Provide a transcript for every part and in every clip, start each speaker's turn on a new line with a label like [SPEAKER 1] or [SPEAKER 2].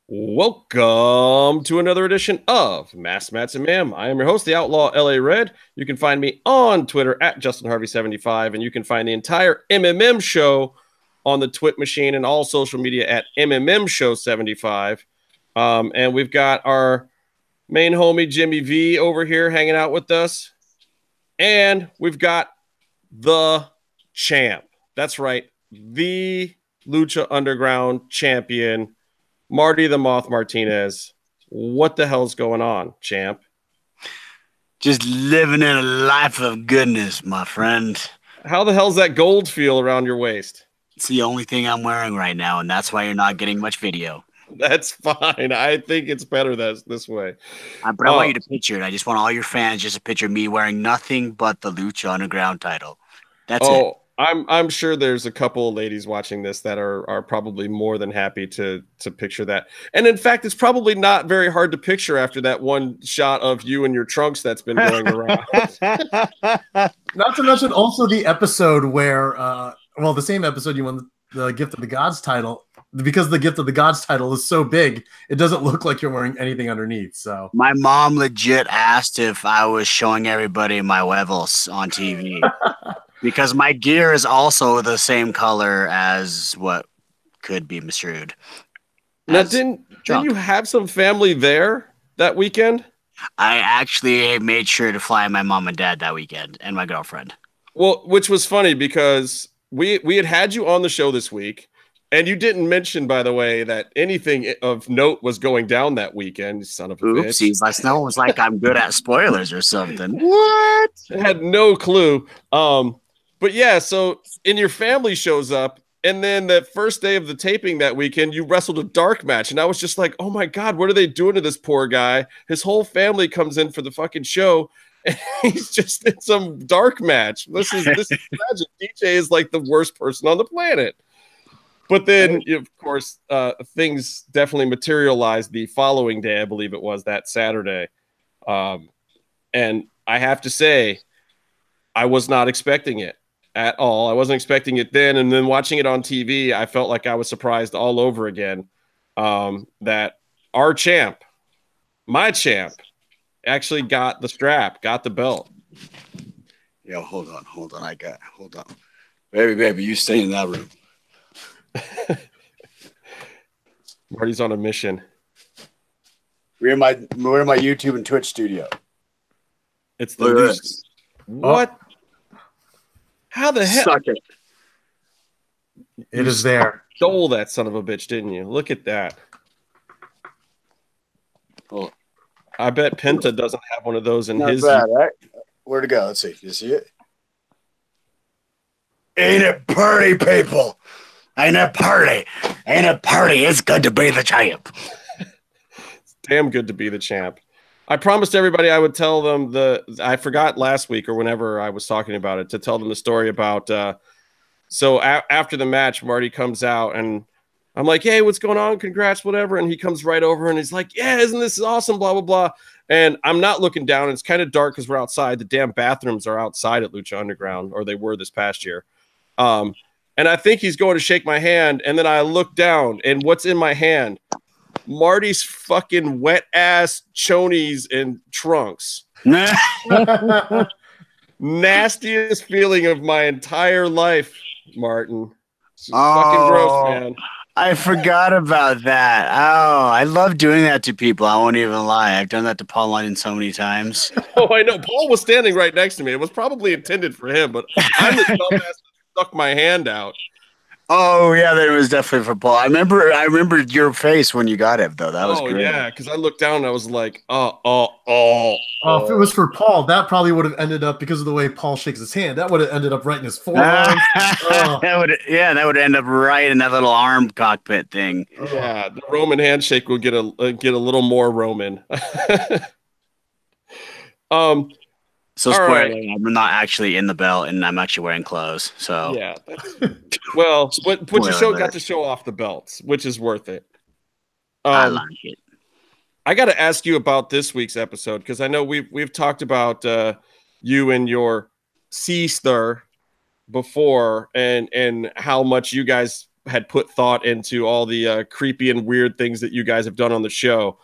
[SPEAKER 1] Welcome to another edition of Mass Mats and Ma'am. I am your host, the Outlaw LA Red. You can find me on Twitter at JustinHarvey75, and you can find the entire MMM show on the Twit machine and all social media at MMMshow75. And we've got our main homie Jimmy V over here hanging out with us, and we've got the champ. That's right, the Lucha Underground champion, Marty the Moth Martinez. What the hell's going on, champ?
[SPEAKER 2] Just living in a life of goodness, my friend.
[SPEAKER 1] How the hell's that gold feel around your waist?
[SPEAKER 2] It's the only thing I'm wearing right now, and that's why you're not getting much video.
[SPEAKER 1] That's fine. I think it's better this way.
[SPEAKER 2] But I want you to picture it. I just want all your fans just to picture me wearing nothing but the Lucha Underground title. That's it.
[SPEAKER 1] I'm sure there's a couple of ladies watching this that are probably more than happy to picture that. And in fact, it's probably not very hard to picture after that one shot of you and your trunks that's been going around.
[SPEAKER 3] Not to mention also the episode where, the same episode you won the Gift of the Gods title. Because the Gift of the Gods title is so big, it doesn't look like you're wearing anything underneath. So
[SPEAKER 2] my mom legit asked if I was showing everybody my huevos on TV. Because my gear is also the same color as what could be misrued.
[SPEAKER 1] Now, didn't you have some family there that weekend?
[SPEAKER 2] I actually made sure to fly my mom and dad that weekend and my girlfriend.
[SPEAKER 1] Well, which was funny because we had you on the show this week, and you didn't mention, by the way, that anything of note was going down that weekend, you son of a bitch.
[SPEAKER 2] Oopsies, like no one's like I'm good at spoilers or something. What?
[SPEAKER 1] I had no clue. But yeah, so and your family shows up, and then the first day of the taping that weekend, you wrestled a dark match, and I was just like, oh my God, what are they doing to this poor guy? His whole family comes in for the fucking show, and he's just in some dark match. This is tragic. DJ is like the worst person on the planet. But then, of course, things definitely materialized the following day, I believe it was that Saturday. And I have to say, I was not expecting it at all. I wasn't expecting it then. And then watching it on TV, I felt like I was surprised all over again that our champ, my champ, actually got the strap, got the belt.
[SPEAKER 2] Yo, hold on. Hold on. Baby, you stay in that room.
[SPEAKER 1] Marty's on a mission.
[SPEAKER 2] We're in my YouTube and Twitch studio.
[SPEAKER 1] It's the what? Oh. How the hell?
[SPEAKER 2] Suck it.
[SPEAKER 3] It is there.
[SPEAKER 1] Stole that son of a bitch, didn't you? Look at that.
[SPEAKER 2] Oh.
[SPEAKER 1] I bet Penta doesn't have one of those in his.
[SPEAKER 2] Bad, right? Where'd it go? Let's see. You see it? Ain't it party, people? Ain't it party? Ain't it party? It's good to be the champ.
[SPEAKER 1] It's damn good to be the champ. I promised everybody I would tell them I forgot last week or whenever I was talking about it to tell them the story about, after the match, Marty comes out and I'm like, hey, what's going on? Congrats, whatever. And he comes right over and he's like, yeah, isn't this awesome? Blah, blah, blah. And I'm not looking down. It's kind of dark because we're outside. The damn bathrooms are outside at Lucha Underground, or they were this past year. And I think he's going to shake my hand. And then I look down and what's in my hand? Marty's fucking wet ass chonies and trunks. Nastiest feeling of my entire life, Martin. Fucking gross, man.
[SPEAKER 2] I forgot about that. Oh, I love doing that to people. I won't even lie. I've done that to Paul London so many times.
[SPEAKER 1] Oh, I know. Paul was standing right next to me. It was probably intended for him, but I'm the dumbass that stuck my hand out.
[SPEAKER 2] Oh yeah, that was definitely for Paul. I remember your face when you got it though. That was great.
[SPEAKER 1] Yeah, because I looked down and I was like,
[SPEAKER 3] If it was for Paul, that probably would have ended up, because of the way Paul shakes his hand, that would have ended up right in his forearm.
[SPEAKER 2] That would end up right in that little arm cockpit thing.
[SPEAKER 1] Yeah, the Roman handshake will get a little more Roman.
[SPEAKER 2] So spoiler, right. I'm not actually in the belt, and I'm actually wearing clothes. So
[SPEAKER 1] yeah, well, but you got to show off the belts, which is worth it.
[SPEAKER 2] I like it.
[SPEAKER 1] I got to ask you about this week's episode because I know we've talked about you and your sister before, and how much you guys had put thought into all the creepy and weird things that you guys have done on the show.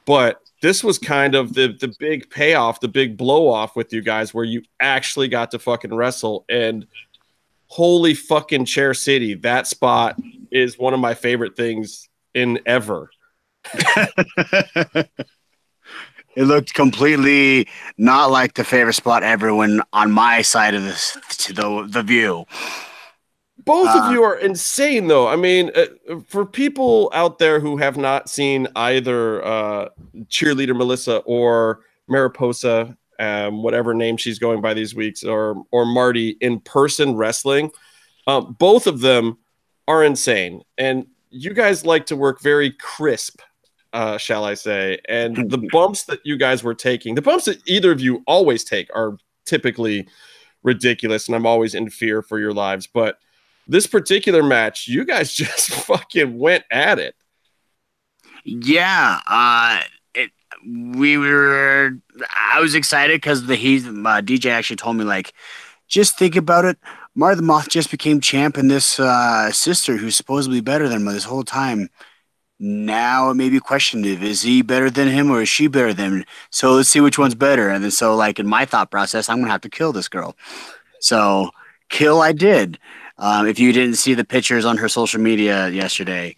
[SPEAKER 1] But this was kind of the big payoff, the big blow off with you guys where you actually got to fucking wrestle. And holy fucking Chair City, that spot is one of my favorite things in ever.
[SPEAKER 2] It looked completely not like the favorite spot ever when on my side of this, to the view.
[SPEAKER 1] Both of you are insane, though. I mean, for people out there who have not seen either Cheerleader Melissa or Mariposa, whatever name she's going by these weeks, or Marty in person wrestling, both of them are insane. And you guys like to work very crisp, shall I say. And the bumps that you guys were taking, the bumps that either of you always take are typically ridiculous, and I'm always in fear for your lives. But this particular match, you guys just fucking went at it.
[SPEAKER 2] Yeah, I was excited because DJ actually told me, like, just think about it. Marty the Moth just became champ, and this sister who's supposedly better than him this whole time. Now it may be questioned if is he better than him or is she better than him. So let's see which one's better. And then so, like, in my thought process, I'm gonna have to kill this girl. So kill I did. If you didn't see the pictures on her social media yesterday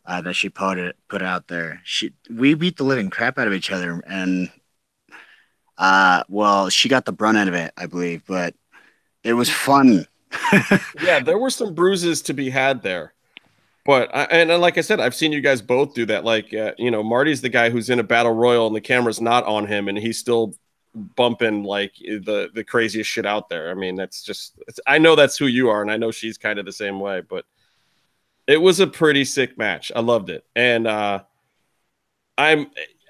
[SPEAKER 2] that she put out there, we beat the living crap out of each other, and well, she got the brunt out of it, I believe, but it was fun.
[SPEAKER 1] Yeah, there were some bruises to be had there, but and like I said, I've seen you guys both do that. Like, Marty's the guy who's in a battle royal and the camera's not on him, and he's still bumping like the craziest shit out there. I mean, that's just, I know that's who you are, and I know she's kind of the same way, but it was a pretty sick match. I loved it. And I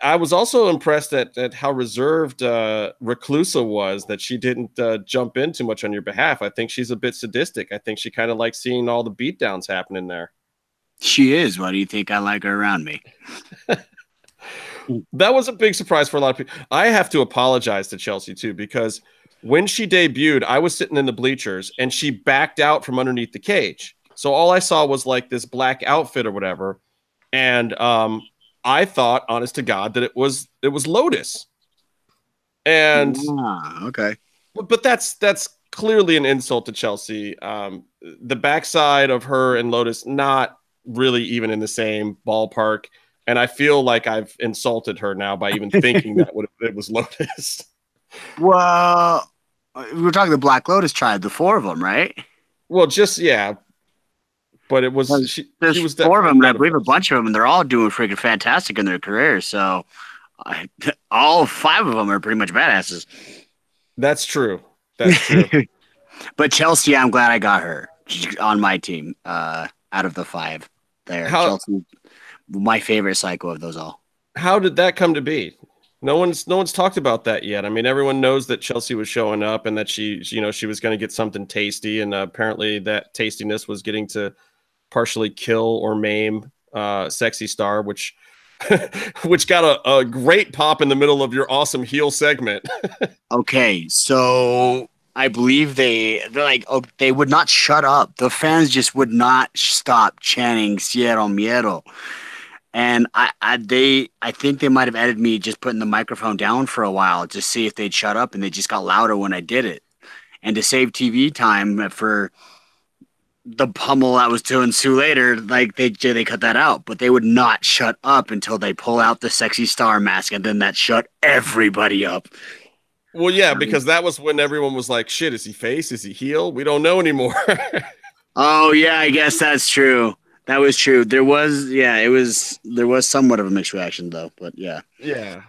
[SPEAKER 1] was also impressed at how reserved Reklusa was, that she didn't jump in too much on your behalf. I think she's a bit sadistic. I think she kind of likes seeing all the beatdowns happening there.
[SPEAKER 2] She is. Why do you think I like her around me?
[SPEAKER 1] That was a big surprise for a lot of people. I have to apologize to Chelsea too, because when she debuted, I was sitting in the bleachers and she backed out from underneath the cage. So all I saw was like this black outfit or whatever. And I thought, honest to God, that it was Lotus. And
[SPEAKER 2] okay.
[SPEAKER 1] But that's clearly an insult to Chelsea. The backside of her and Lotus, not really even in the same ballpark. And I feel like I've insulted her now by even thinking that it was Lotus.
[SPEAKER 2] Well, we were talking the Black Lotus tribe, the four of them, right?
[SPEAKER 1] Well, just, yeah. But it was,
[SPEAKER 2] there's
[SPEAKER 1] she was
[SPEAKER 2] four of them, and I believe a bunch of them, and they're all doing freaking fantastic in their careers. So all five of them are pretty much badasses.
[SPEAKER 1] That's true. That's true.
[SPEAKER 2] But Chelsea, I'm glad I got her on my team out of the five there. Chelsea, my favorite psycho of those all.
[SPEAKER 1] How did that come to be? No one's talked about that yet. I mean, everyone knows that Chelsea was showing up and that she was going to get something tasty, and apparently that tastiness was getting to partially kill or maim Sexy Star, which got a great pop in the middle of your awesome heel segment.
[SPEAKER 2] Okay, so I believe they're like, they would not shut up. The fans just would not stop chanting Cierro Miedo. And I think they might have edited me just putting the microphone down for a while to see if they'd shut up, and they just got louder when I did it. And to save TV time for the pummel that was to ensue later, like they cut that out. But they would not shut up until they pull out the Sexy Star mask, and then that shut everybody up.
[SPEAKER 1] Well, yeah, because that was when everyone was like, shit, is he face? Is he heel? We don't know anymore.
[SPEAKER 2] Oh, yeah, I guess that's true. That was true. There was somewhat of a mixed reaction, though, but yeah.
[SPEAKER 1] Yeah.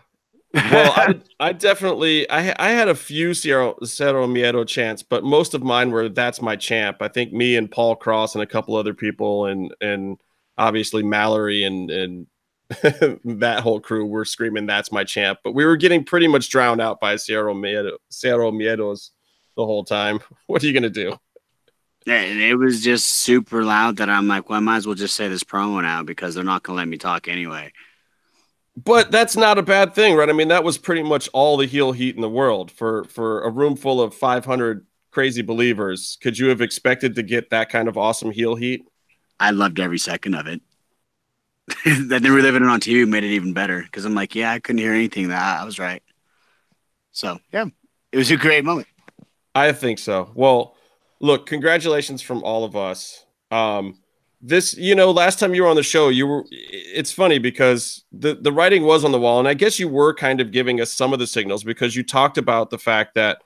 [SPEAKER 1] Well, I definitely, I had a few Cierro Miedo chants, but most of mine were "That's my champ." I think me and Paul Cross and a couple other people, and obviously Mallory and that whole crew were screaming "That's my champ." But we were getting pretty much drowned out by Cierro Miedos the whole time. What are you gonna do?
[SPEAKER 2] And it was just super loud that I'm like, well, I might as well just say this promo now because they're not gonna let me talk anyway.
[SPEAKER 1] But that's not a bad thing, right? I mean, that was pretty much all the heel heat in the world for a room full of 500 crazy believers. Could you have expected to get that kind of awesome heel heat?
[SPEAKER 2] I loved every second of it. That they were living it on TV made it even better because I'm like, yeah, I couldn't hear anything. That I was right. So yeah, it was a great moment.
[SPEAKER 1] I think so. Well, look, congratulations from all of us. This, last time you were on the show, it's funny because the writing was on the wall, and I guess you were kind of giving us some of the signals because you talked about the fact that,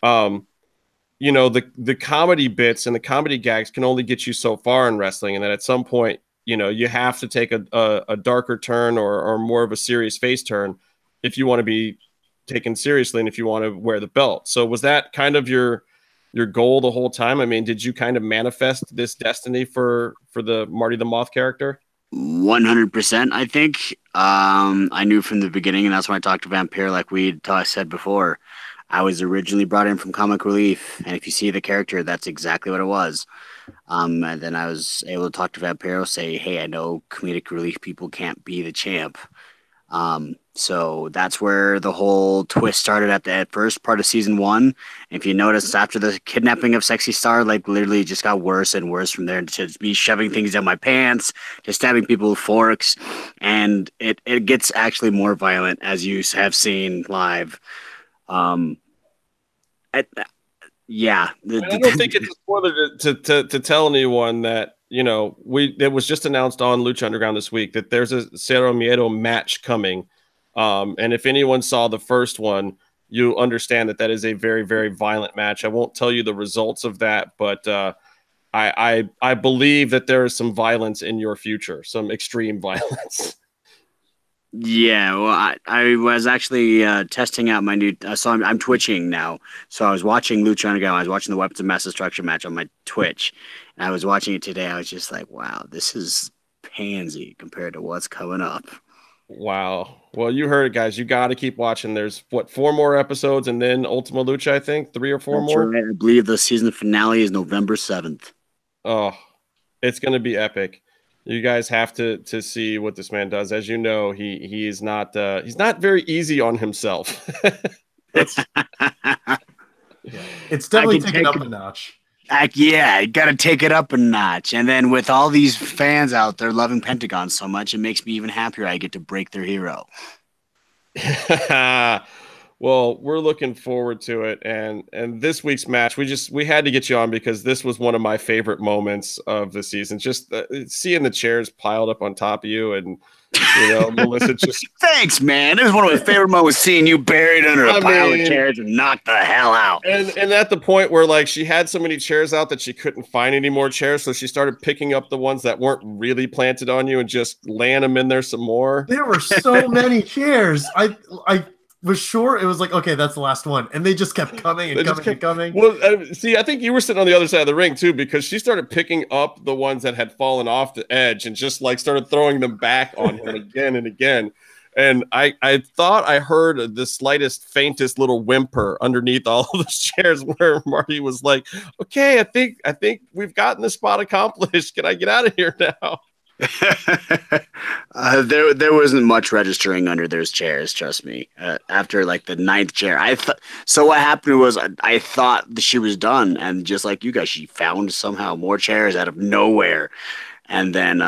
[SPEAKER 1] the comedy bits and the comedy gags can only get you so far in wrestling, and that at some point, you have to take a darker turn or more of a serious face turn if you want to be taken seriously and if you want to wear the belt. So was that kind of your goal the whole time? I mean, did you kind of manifest this destiny for the Marty the Moth character?
[SPEAKER 2] 100%, I think. I knew from the beginning, and that's when I talked to Vampire, like I said before. I was originally brought in from Comic Relief, and if you see the character, that's exactly what it was. And then I was able to talk to Vampiro, say, hey, I know comedic relief people can't be the champ. So that's where the whole twist started at the first part of season 1. If you notice, after the kidnapping of Sexy Star, like literally just got worse and worse from there, to be shoving things down my pants, to stabbing people with forks. And it gets actually more violent, as you have seen live. Yeah.
[SPEAKER 1] I don't think it's a spoiler to tell anyone that, it was just announced on Lucha Underground this week that there's a Cero Miedo match coming. And if anyone saw the first one, you understand that is a very, very violent match. I won't tell you the results of that, but I believe that there is some violence in your future, some extreme violence.
[SPEAKER 2] Yeah, well, I was actually testing out my new. So I'm twitching now. So I was watching Lucha Underground. I was watching the Weapons of Mass Destruction match on my Twitch, and I was watching it today. I was just like, wow, this is pansy compared to what's coming up.
[SPEAKER 1] Wow. Well, you heard it, guys. You got to keep watching. There's 4 more episodes, and then Ultima Lucha, I think 3 or 4
[SPEAKER 2] That's
[SPEAKER 1] more.
[SPEAKER 2] Right. I believe the season finale is November 7th.
[SPEAKER 1] Oh, it's going to be epic. You guys have to see what this man does. As you know, he is not he's not very easy on himself.
[SPEAKER 3] It's definitely taken up a notch.
[SPEAKER 2] Yeah, you got to take it up a notch. And then with all these fans out there loving Pentagon so much, it makes me even happier I get to break their hero.
[SPEAKER 1] Well, we're looking forward to it. And this week's match, we had to get you on because this was one of my favorite moments of the season. Just seeing the chairs piled up on top of you, and Melissa just
[SPEAKER 2] thanks, man. It was one of my favorite moments, seeing you buried under a pile of chairs and knocked the hell out.
[SPEAKER 1] And at the point where like she had so many chairs out that she couldn't find any more chairs, so she started picking up the ones that weren't really planted on you and just laying them in there some more.
[SPEAKER 3] There were so many chairs. I was sure it was like, okay, that's the last one, and they just kept coming and coming.
[SPEAKER 1] Well, see, I think you were sitting on the other side of the ring too, because she started picking up the ones that had fallen off the edge and just like started throwing them back on him again and again. And I thought I heard the slightest, faintest little whimper underneath all of those chairs where Marty was like, "Okay, I think we've gotten the spot accomplished. Can I get out of here now?"
[SPEAKER 2] There wasn't much registering under those chairs, trust me. After like the 9th chair, so what happened was I thought that she was done, and just like you guys, she found somehow more chairs out of nowhere, and then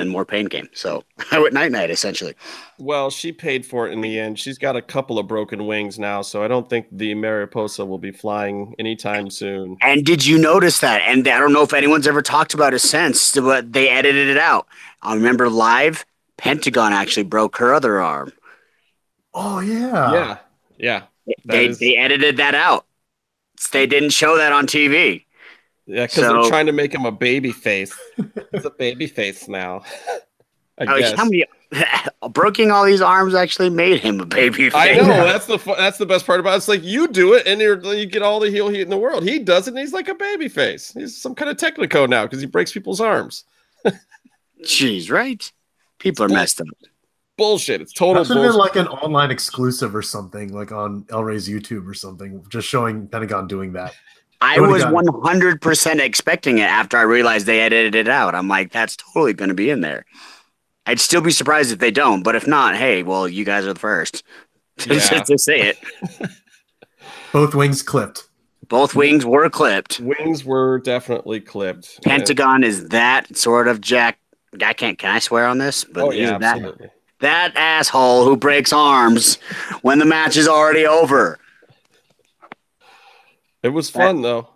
[SPEAKER 2] more pain came. So I went night essentially.
[SPEAKER 1] Well, she paid for it in the end. She's got a couple of broken wings now, so I don't think the Mariposa will be flying anytime soon.
[SPEAKER 2] And did you notice that? And I don't know if anyone's ever talked about it since, but they edited it out. I remember live, Pentagon actually broke her other arm.
[SPEAKER 3] Oh yeah.
[SPEAKER 1] Yeah.
[SPEAKER 2] They edited that out. They didn't show that on TV.
[SPEAKER 1] Yeah, because they're trying to make him a baby face. It's a baby face now. I guess.
[SPEAKER 2] How many breaking all these arms actually made him a baby face?
[SPEAKER 1] I know, that's the best part about it. It's like you do it and you get all the heel heat in the world. He does it and he's like a baby face. He's some kind of technico now because he breaks people's arms.
[SPEAKER 2] Jeez, right? People are messed up.
[SPEAKER 1] Bullshit. It's total bullshit.
[SPEAKER 3] That should have been like an online exclusive or something, like on El Rey's YouTube or something, just showing Pentagon doing that.
[SPEAKER 2] I was 100% expecting it after I realized they edited it out. I'm like, that's totally going to be in there. I'd still be surprised if they don't, but if not, hey, well, you guys are the first to say it.
[SPEAKER 3] Both wings clipped.
[SPEAKER 2] Both wings were clipped.
[SPEAKER 1] Wings were definitely clipped.
[SPEAKER 2] Pentagon is that sort of Jack. Can I swear on this? But
[SPEAKER 1] yeah, absolutely.
[SPEAKER 2] That asshole who breaks arms when the match is already over.
[SPEAKER 1] It was fun, though.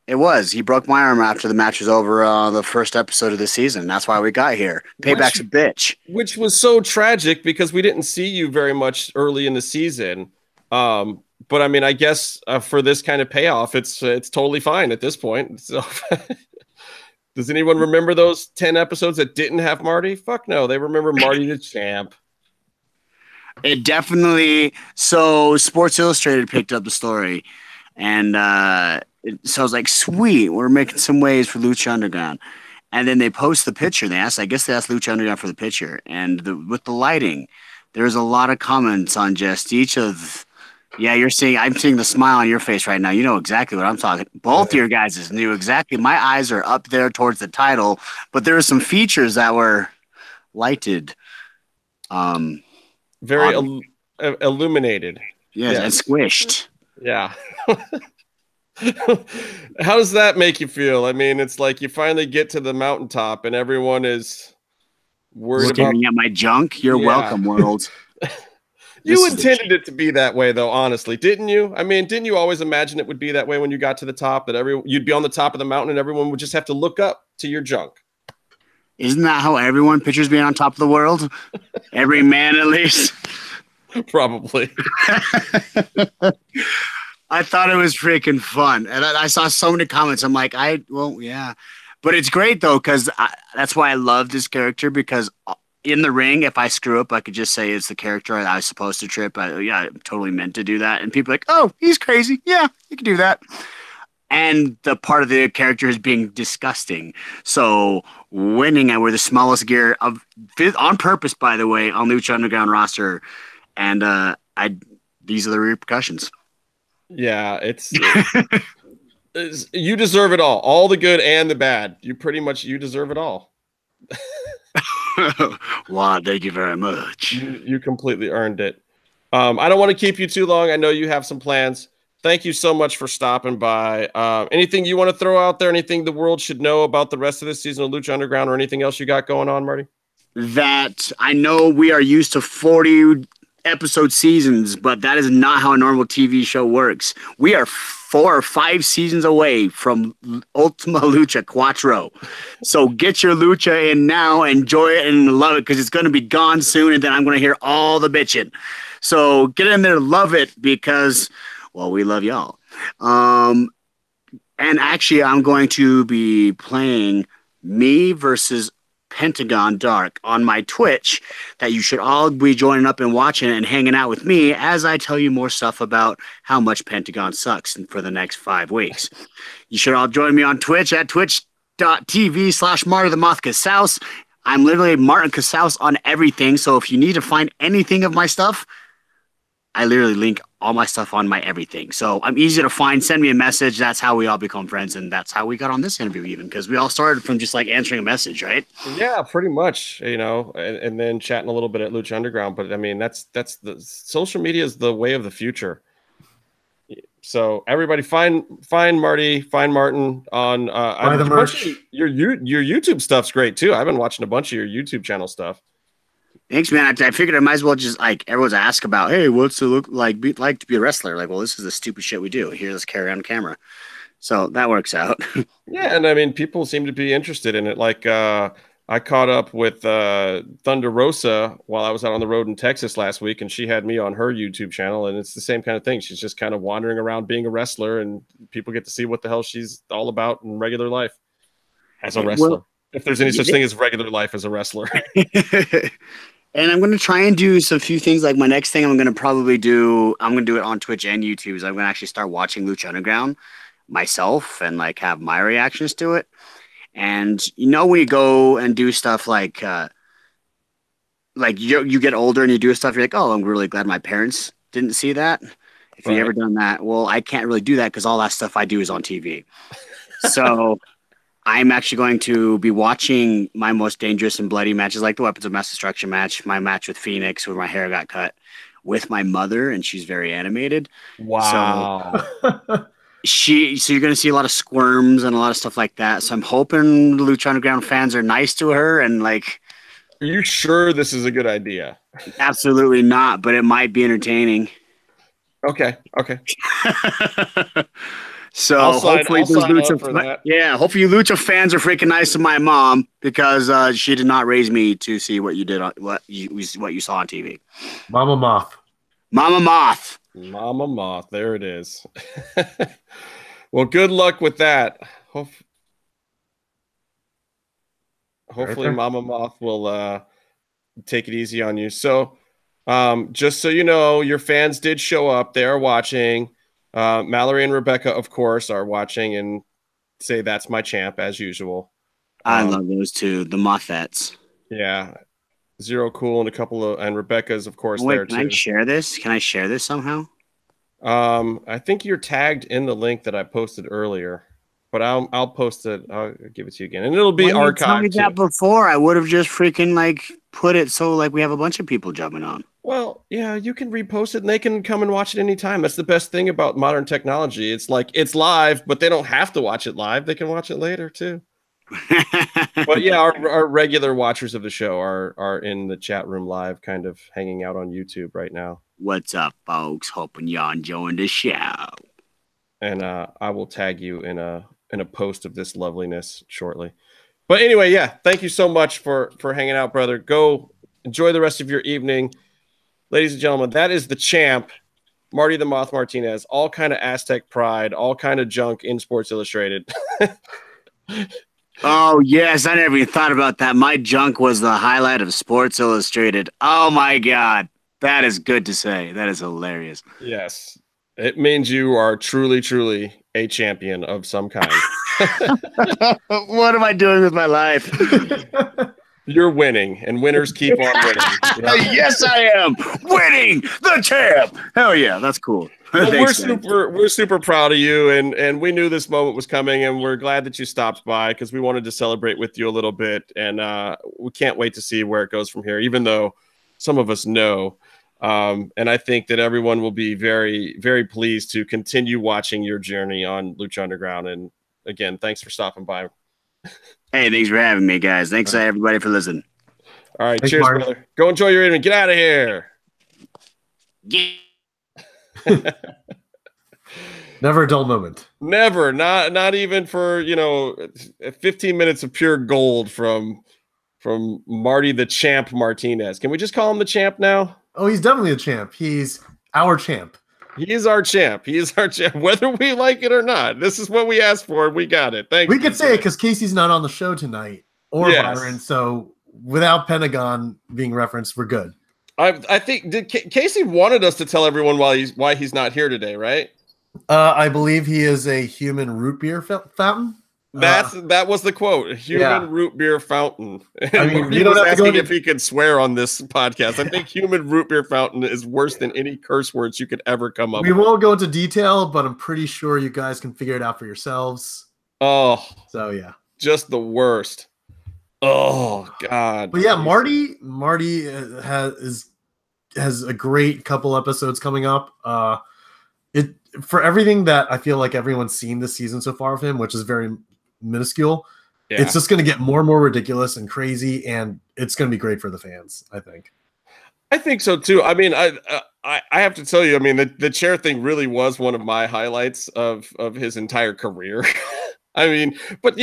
[SPEAKER 2] It was. He broke my arm after the match was over the first episode of the season. That's why we got here. Payback's a bitch.
[SPEAKER 1] Which was so tragic because we didn't see you very much early in the season. But I mean, I guess for this kind of payoff, it's totally fine at this point. So does anyone remember those 10 episodes that didn't have Marty? Fuck no. They remember Marty the champ.
[SPEAKER 2] It definitely. So Sports Illustrated picked up the story. And so I was like, sweet, we're making some waves for Lucha Underground. And then they post the picture. They asked Lucha Underground for the picture. And with the lighting, there's a lot of comments on just each of. Yeah, I'm seeing the smile on your face right now. You know exactly what I'm talking. Both your guys knew exactly. My eyes are up there towards the title, but there were some features that were lighted.
[SPEAKER 1] Very illuminated.
[SPEAKER 2] Yes, and squished.
[SPEAKER 1] Yeah. How does that make you feel? I mean, it's like you finally get to the mountaintop and everyone is worried
[SPEAKER 2] looking at my junk. You're welcome, world.
[SPEAKER 1] You intended it to be that way, though, honestly, didn't you? I mean, didn't you always imagine it would be that way when you got to the top, that you'd be on the top of the mountain and everyone would just have to look up to your junk?
[SPEAKER 2] Isn't that how everyone pictures being on top of the world? Every man, at least.
[SPEAKER 1] Probably.
[SPEAKER 2] I thought it was freaking fun. And I saw so many comments. I'm like, yeah. But it's great, though, because that's why I love this character, because in the ring, if I screw up, I could just say it's the character I was supposed to trip. I totally meant to do that. And people are like, oh, he's crazy. Yeah, you can do that. And the part of the character is being disgusting. So winning, I wear the smallest gear on purpose, by the way, on Lucha Underground roster. And these are the repercussions.
[SPEAKER 1] Yeah, it's you deserve it all the good and the bad. You deserve it all.
[SPEAKER 2] Wow, thank you very much.
[SPEAKER 1] You completely earned it. I don't want to keep you too long. I know you have some plans. Thank you so much for stopping by. Anything you want to throw out there? Anything the world should know about the rest of this season of Lucha Underground, or anything else you got going on, Marty?
[SPEAKER 2] That I know we are used to 40 episode seasons, but that is not how a normal TV show works. We are 4 or 5 seasons away from Ultima Lucha Cuatro. So get your Lucha in now, enjoy it, and love it, because it's going to be gone soon, and then I'm going to hear all the bitching. So get in there, love it, because, well, we love y'all. And actually, I'm going to be playing me versus Pentagon Dark on my Twitch, that you should all be joining up and watching and hanging out with me as I tell you more stuff about how much Pentagon sucks for the next 5 weeks. You should all join me on Twitch at twitch.tv/Marty The Moth Casaus. I'm literally Martin Casaus on everything, so if you need to find anything of my stuff, I literally link all my stuff on my everything. So I'm easy to find. Send me a message. That's how we all become friends. And that's how we got on this interview, even, because we all started from just like answering a message, right?
[SPEAKER 1] Yeah, pretty much, and then chatting a little bit at Lucha Underground. But I mean, that's the social media is the way of the future. So everybody find Marty, find Martin on
[SPEAKER 3] buy the merch.
[SPEAKER 1] Your YouTube stuff's great too. I've been watching a bunch of your YouTube channel stuff.
[SPEAKER 2] Thanks, man. I figured I might as well just, like, everyone's asked about, hey, what's it look like to be a wrestler? Like, well, this is the stupid shit we do. Here, let's carry on camera. So that works out.
[SPEAKER 1] Yeah, and I mean, people seem to be interested in it. Like, I caught up with Thunder Rosa while I was out on the road in Texas last week, and she had me on her YouTube channel, and it's the same kind of thing. She's just kind of wandering around being a wrestler, and people get to see what the hell she's all about in regular life as a wrestler. Well, if there's any such thing as regular life as a wrestler.
[SPEAKER 2] And I'm going to try and do some few things. Like, my next thing I'm going to do it on Twitch and YouTube. Is I'm going to actually start watching Lucha Underground myself and, like, have my reactions to it. And, when you go and do stuff like you get older and you do stuff, you're like, oh, I'm really glad my parents didn't see that. If you ever done that, well, I can't really do that because all that stuff I do is on TV. So I'm actually going to be watching my most dangerous and bloody matches, like the Weapons of Mass Destruction match, my match with Phoenix where my hair got cut, with my mother, and she's very animated.
[SPEAKER 1] Wow.
[SPEAKER 2] So you're going to see a lot of squirms and a lot of stuff like that. So I'm hoping the Lucha Underground fans are nice to her and like.
[SPEAKER 1] Are you sure this is a good idea?
[SPEAKER 2] Absolutely not, but it might be entertaining.
[SPEAKER 1] Okay.
[SPEAKER 2] So
[SPEAKER 1] hopefully
[SPEAKER 2] those Lucha,
[SPEAKER 1] for that.
[SPEAKER 2] Yeah, hopefully Lucha fans are freaking nice to my mom because she did not raise me to see what you did on what you saw on TV.
[SPEAKER 3] Mama Moth.
[SPEAKER 2] Mama Moth.
[SPEAKER 1] Mama Moth. There it is. Well, good luck with that. Hopefully Mama Moth will take it easy on you. So just so you know, your fans did show up. They are watching. Mallory and Rebecca, of course, are watching and say that's my champ as usual.
[SPEAKER 2] I love those two, the Mothettes.
[SPEAKER 1] Yeah. Zero Cool and a couple of, and Rebecca's, of course,
[SPEAKER 2] Wait,
[SPEAKER 1] there too.
[SPEAKER 2] Can I share this? Can I share this somehow?
[SPEAKER 1] I think you're tagged in the link that I posted earlier, but I'll post it. I'll give it to you again, and it'll be archived.
[SPEAKER 2] Tell me that before. I would have just freaking like put it so like we have a bunch of people jumping on.
[SPEAKER 1] Well, yeah, you can repost it, and they can come and watch it anytime. That's the best thing about modern technology. It's like it's live, but they don't have to watch it live. They can watch it later too. But yeah, our regular watchers of the show are in the chat room live, kind of hanging out on YouTube right now.
[SPEAKER 2] What's up, folks? Hoping y'all enjoying the show.
[SPEAKER 1] And I will tag you in a post of this loveliness shortly. But anyway, yeah, thank you so much for hanging out, brother. Go enjoy the rest of your evening. Ladies and gentlemen, that is the champ, Marty the Moth Martinez. All kind of Aztec pride, all kind of junk in Sports Illustrated.
[SPEAKER 2] Oh, yes. I never even thought about that. My junk was the highlight of Sports Illustrated. Oh, my God. That is good to say. That is hilarious.
[SPEAKER 1] Yes. It means you are truly, truly a champion of some kind.
[SPEAKER 2] What am I doing with my life?
[SPEAKER 1] You're winning, and winners keep on winning.
[SPEAKER 2] Yeah. Yes, I am winning the champ. Hell yeah, that's cool.
[SPEAKER 1] Well, we're super proud of you, and we knew this moment was coming, and we're glad that you stopped by because we wanted to celebrate with you a little bit, and we can't wait to see where it goes from here. Even though some of us know, and I think that everyone will be very, very pleased to continue watching your journey on Lucha Underground. And again, thanks for stopping by.
[SPEAKER 2] Hey, thanks for having me, guys. Thanks everybody for listening.
[SPEAKER 1] All right, cheers, brother. Go enjoy your evening. Get out of here.
[SPEAKER 2] Yeah.
[SPEAKER 3] Never a dull moment.
[SPEAKER 1] Never, not even for 15 minutes of pure gold from Marty the Champ Martinez. Can we just call him the champ now?
[SPEAKER 3] Oh, he's definitely a champ. He's our champ.
[SPEAKER 1] He is our champ. He is our champ, whether we like it or not. This is what we asked for, and we got it. Thank you.
[SPEAKER 3] We could say it because Casey's not on the show tonight, or Byron. So without Pentagon being referenced, we're good.
[SPEAKER 1] I think Casey wanted us to tell everyone why he's not here today, right?
[SPEAKER 3] I believe he is a human root beer fountain.
[SPEAKER 1] That was the quote. Human root beer fountain.
[SPEAKER 3] I mean,
[SPEAKER 1] he was asking if he could swear on this podcast. I think human root beer fountain is worse than any curse words you could ever come up with.
[SPEAKER 3] We won't go into detail, but I'm pretty sure you guys can figure it out for yourselves.
[SPEAKER 1] Oh,
[SPEAKER 3] so yeah, just
[SPEAKER 1] the worst. Oh God.
[SPEAKER 3] But yeah, Marty has a great couple episodes coming up. For everything that I feel like everyone's seen this season so far of him, which is very minuscule, it's just going to get more and more ridiculous and crazy, and it's going to be great for the fans. I think
[SPEAKER 1] so too. I mean, I have to tell you, I mean, the chair thing really was one of my highlights of his entire career. I mean, but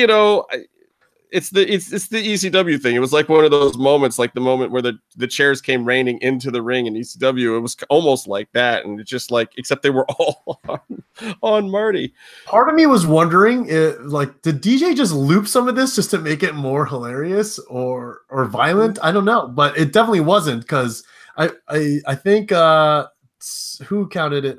[SPEAKER 1] it's the ECW thing. It was like one of those moments, like the moment where the chairs came raining into the ring in ECW. It was almost like that, and it's just like, except they were all on Marty.
[SPEAKER 3] Part of me was wondering, did DJ just loop some of this just to make it more hilarious or violent? I don't know, but it definitely wasn't, because I think who counted it?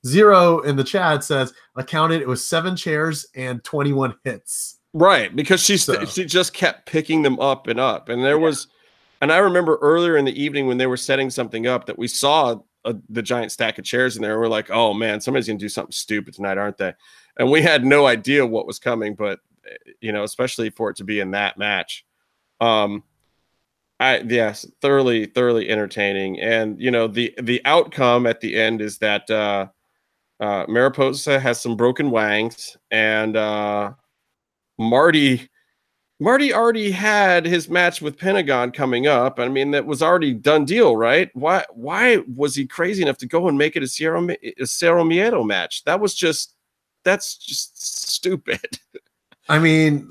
[SPEAKER 3] Zero in the chat says I counted it was 7 chairs and 21 hits.
[SPEAKER 1] Right, because she just kept picking them up and up, and there was, and I remember earlier in the evening when they were setting something up that we saw the giant stack of chairs in there. We're like, oh man, somebody's gonna do something stupid tonight, aren't they? And we had no idea what was coming, but especially for it to be in that match. I Yes, thoroughly entertaining. And you know, the outcome at the end is that Mariposa has some broken wangs, and Marty already had his match with Pentagon coming up. I mean, that was already done deal, right? Why was he crazy enough to go and make it a Cerro Miedo match? That's just stupid.
[SPEAKER 3] I mean,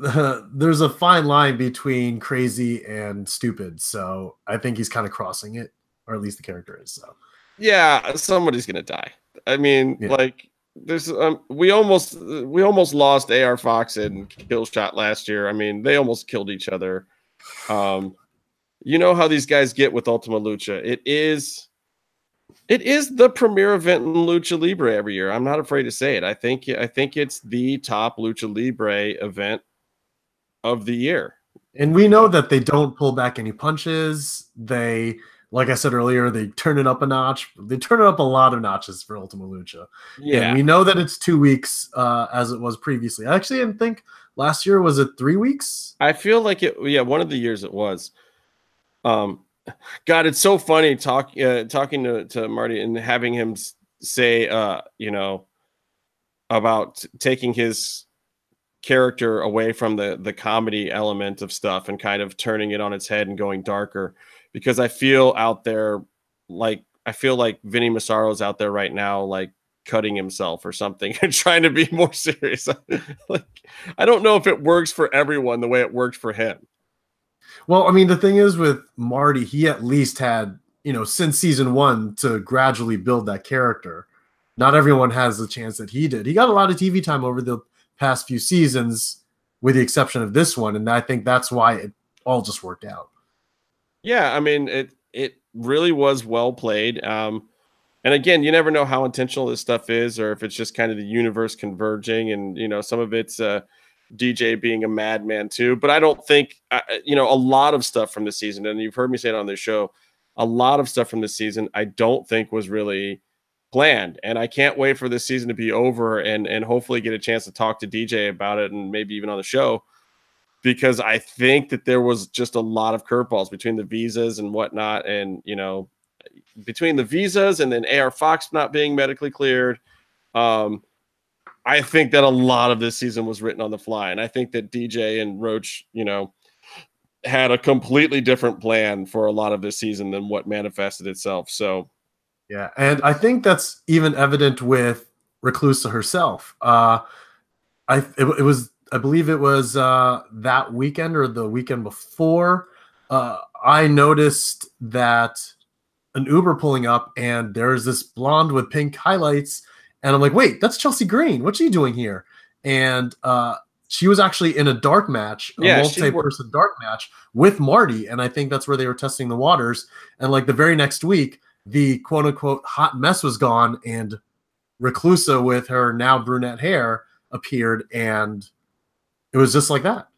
[SPEAKER 3] there's a fine line between crazy and stupid, so I think he's kind of crossing it, or at least the character is. So
[SPEAKER 1] Yeah, somebody's gonna die. I mean,
[SPEAKER 3] yeah.
[SPEAKER 1] like there's we almost lost AR Fox and Killshot last year. I mean, they almost killed each other. You know how these guys get with Ultima Lucha. It is the premier event in Lucha Libre every year. I'm not afraid to say it. I think it's the top Lucha Libre event of the year.
[SPEAKER 3] And we know that they don't pull back any punches. They, like I said earlier, they turn it up a notch. They turn it up a lot of notches for Ultima Lucha.
[SPEAKER 1] Yeah.
[SPEAKER 3] And we know that it's 2 weeks as it was previously. I actually didn't think last year, was it 3 weeks?
[SPEAKER 1] I feel like one of the years it was. God, it's so funny talking to Marty and having him say, you know, about taking his character away from the comedy element of stuff and kind of turning it on its head and going darker. Because I feel out there, like Vinny Massaro's out there right now, like cutting himself or something and trying to be more serious. Like, I don't know if it works for everyone the way it worked for him.
[SPEAKER 3] Well, I mean, the thing is with Marty, he at least had, you know, since season 1 to gradually build that character. Not everyone has the chance that he did. He got a lot of TV time over the past few seasons, with the exception of this one, and I think that's why it all just worked out.
[SPEAKER 1] Yeah, I mean, it really was well played. And again, you never know how intentional this stuff is, or if it's just kind of the universe converging, and you know, some of it's DJ being a madman too. But I don't think, you know, a lot of stuff from this season, and you've heard me say it on this show, a lot of stuff from this season I don't think was really planned. And I can't wait for this season to be over and hopefully get a chance to talk to DJ about it, and maybe even on the show, because I think that there was just a lot of curveballs between the visas and whatnot. And, you know, between the visas and then AR Fox not being medically cleared, I think that a lot of this season was written on the fly. And I think that DJ and Roach, you know, had a completely different plan for a lot of this season than what manifested itself. So,
[SPEAKER 3] yeah. And I think that's even evident with Reklusa herself. I believe it was that weekend or the weekend before, I noticed that an Uber pulling up and there's this blonde with pink highlights. And I'm like, wait, that's Chelsea Green. What's she doing here? And she was actually in a dark match, a multi-person dark match with Marty. And I think that's where they were testing the waters. And like the very next week, the quote unquote hot mess was gone, and Reklusa with her now brunette hair appeared, and it was just like that.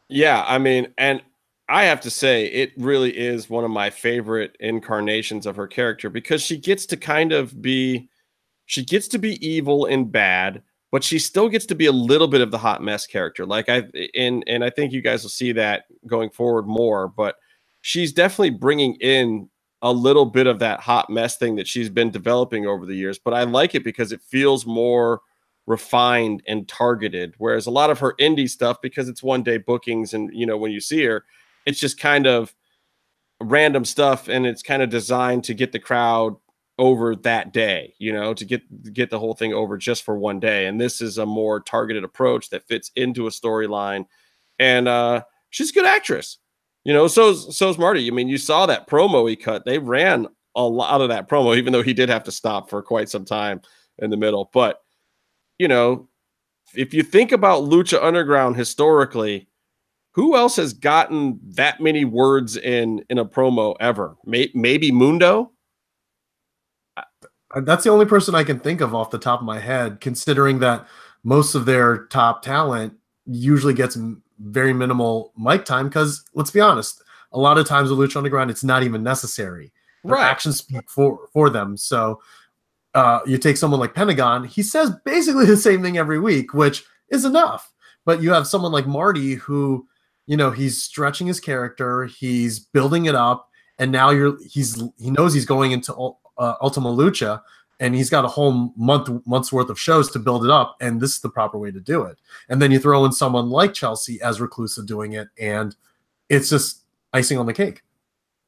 [SPEAKER 1] Yeah, I mean, and I have to say, it really is one of my favorite incarnations of her character, because she gets to kind of be, she gets to be evil and bad, but she still gets to be a little bit of the hot mess character. Like I think you guys will see that going forward more, but she's definitely bringing in a little bit of that hot mess thing that she's been developing over the years. But I like it because it feels more refined and targeted, whereas a lot of her indie stuff, because it's one day bookings and, you know, when you see her, it's just kind of random stuff, and it's kind of designed to get the crowd over that day, you know, to get the whole thing over just for one day. And this is a more targeted approach that fits into a storyline, and she's a good actress, you know. So's Marty. I mean, you saw that promo he cut. They ran a lot of that promo, even though he did have to stop for quite some time in the middle. But you know, if you think about Lucha Underground historically, who else has gotten that many words in a promo ever? Maybe Mundo?
[SPEAKER 3] That's the only person I can think of off the top of my head, considering that most of their top talent usually gets very minimal mic time, because let's be honest, a lot of times with Lucha Underground, it's not even necessary. Their actions speak for them. So you take someone like Pentagon, he says basically the same thing every week, which is enough. But you have someone like Marty, who he's stretching his character, he's building it up, and now he knows he's going into Ultima Lucha, and he's got a whole month's worth of shows to build it up, and this is the proper way to do it. And then you throw in someone like Chelsea as Reklusa doing it, and it's just icing on the cake.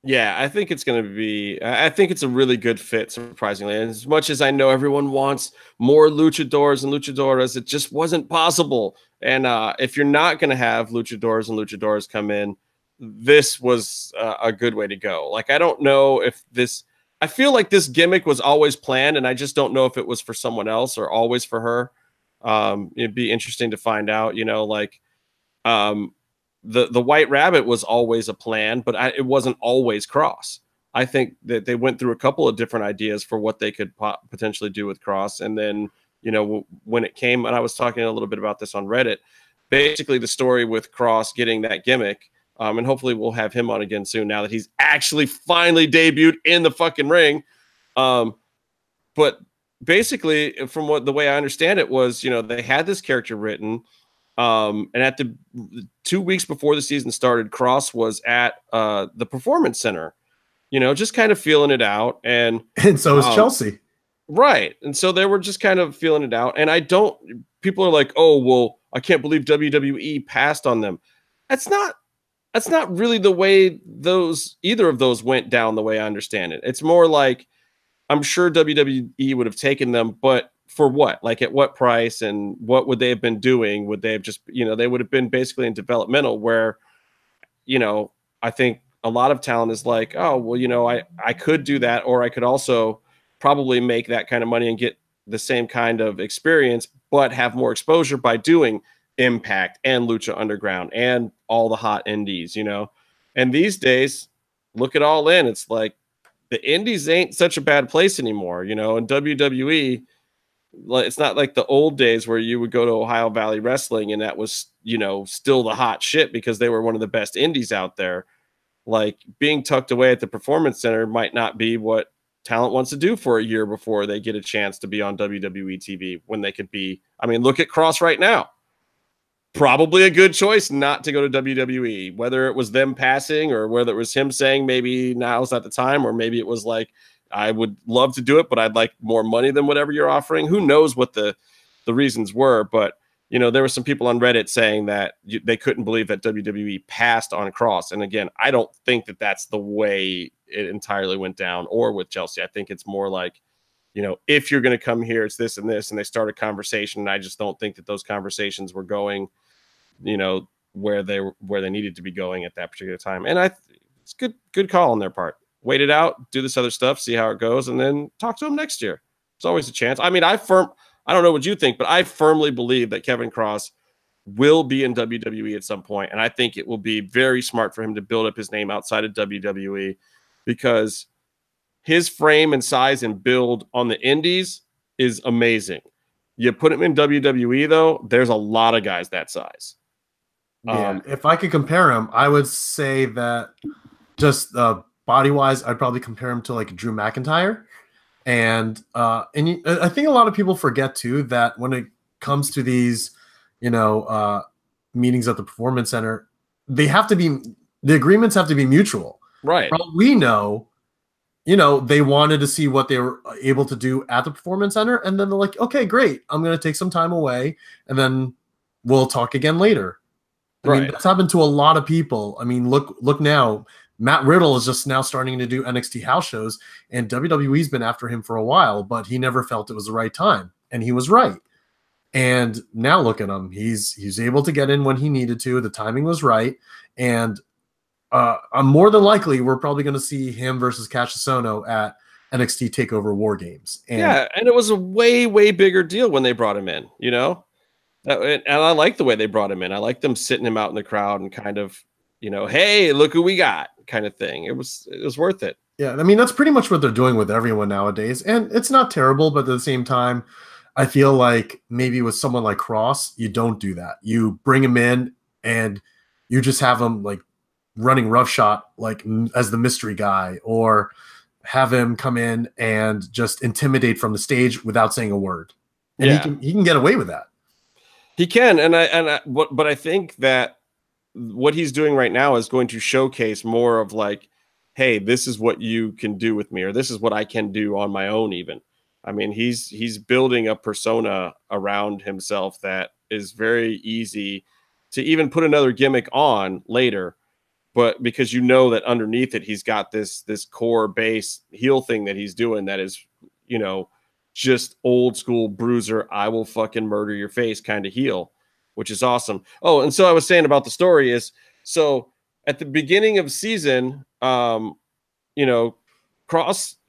[SPEAKER 1] Yeah, I think it's going to be. I think it's a really good fit, surprisingly. And as much as I know everyone wants more luchadors and luchadoras, it just wasn't possible. And if you're not going to have luchadors and luchadoras come in, this was a good way to go. Like, I don't know if this. I feel like this gimmick was always planned, and I just don't know if it was for someone else or always for her. It'd be interesting to find out. The White Rabbit was always a plan, but it wasn't always Cross. I think that they went through a couple of different ideas for what they could potentially do with Cross. And then, when it came, and I was talking a little bit about this on Reddit, basically the story with Cross getting that gimmick, and hopefully we'll have him on again soon now that he's actually finally debuted in the fucking ring. But basically, from the way I understand it was, they had this character written, and at the 2 weeks before the season started, Cross was at the Performance Center, just kind of feeling it out. And
[SPEAKER 3] so was Chelsea.
[SPEAKER 1] Right. And so they were just kind of feeling it out. And people are like, oh, well, I can't believe WWE passed on them. That's not really the way either of those went down, the way I understand it. It's more like, I'm sure WWE would have taken them, but for what? Like, at what price, and what would they have been doing? Would they have just, they would have been basically in developmental, where, I think a lot of talent is like, oh, well, I could do that, or I could also probably make that kind of money and get the same kind of experience, but have more exposure by doing Impact and Lucha Underground and all the hot indies, And these days, look at All In. It's like the indies ain't such a bad place anymore, and WWE, it's not like the old days where you would go to Ohio Valley Wrestling and that was, still the hot shit because they were one of the best indies out there. Like, being tucked away at the Performance Center might not be what talent wants to do for a year before they get a chance to be on WWE TV, when they could be. I mean, look at Cross right now. Probably a good choice not to go to WWE, whether it was them passing or whether it was him saying maybe now's not the time, or maybe it was like, I would love to do it, but I'd like more money than whatever you're offering. Who knows what the reasons were, but there were some people on Reddit saying that they couldn't believe that WWE passed on Cross. And again, I don't think that that's the way it entirely went down, or with Chelsea. I think it's more like, if you're going to come here, it's this and this, and they start a conversation. And I just don't think that those conversations were going, where they needed to be going at that particular time. And it's good call on their part. Wait it out, do this other stuff, see how it goes, and then talk to them next year. There's always a chance. I mean, I don't know what you think, but I firmly believe that Kevin Cross will be in WWE at some point, and I think it will be very smart for him to build up his name outside of WWE, because his frame and size and build on the indies is amazing. You put him in WWE, though, there's a lot of guys that size.
[SPEAKER 3] Yeah, if I could compare him, I would say that just body-wise, I'd probably compare him to like Drew McIntyre. And I think a lot of people forget too that when it comes to these, meetings at the Performance Center, the agreements have to be mutual.
[SPEAKER 1] Right.
[SPEAKER 3] For all we know, they wanted to see what they were able to do at the Performance Center, and then they're like, okay, great, I'm going to take some time away, and then we'll talk again later. I mean, that's happened to a lot of people. I mean, look now. Matt Riddle is just now starting to do NXT house shows, and WWE's been after him for a while, but he never felt it was the right time, and he was right. And now look at him; he's able to get in when he needed to. The timing was right, and more than likely, we're probably going to see him versus Cassius Ohno at NXT Takeover War Games. And
[SPEAKER 1] and it was a way bigger deal when they brought him in. And I like the way they brought him in. I like them sitting him out in the crowd and kind of, hey, look who we got, kind of thing. It was worth it.
[SPEAKER 3] Yeah, I mean, that's pretty much what they're doing with everyone nowadays. And it's not terrible, but at the same time, I feel like maybe with someone like Cross, you don't do that. You bring him in and you just have him like running roughshod, like as the mystery guy, or have him come in and just intimidate from the stage without saying a word. And he can get away with that.
[SPEAKER 1] He can, but I think that what he's doing right now is going to showcase more of like, hey, this is what you can do with me, or this is what I can do on my own even. I mean, he's building a persona around himself that is very easy to even put another gimmick on later, but because you know that underneath it, he's got this core base heel thing that he's doing that is, just old school bruiser, I will fucking murder your face kind of heel, which is awesome. Oh, and so I was saying about the story is, so at the beginning of season, Cross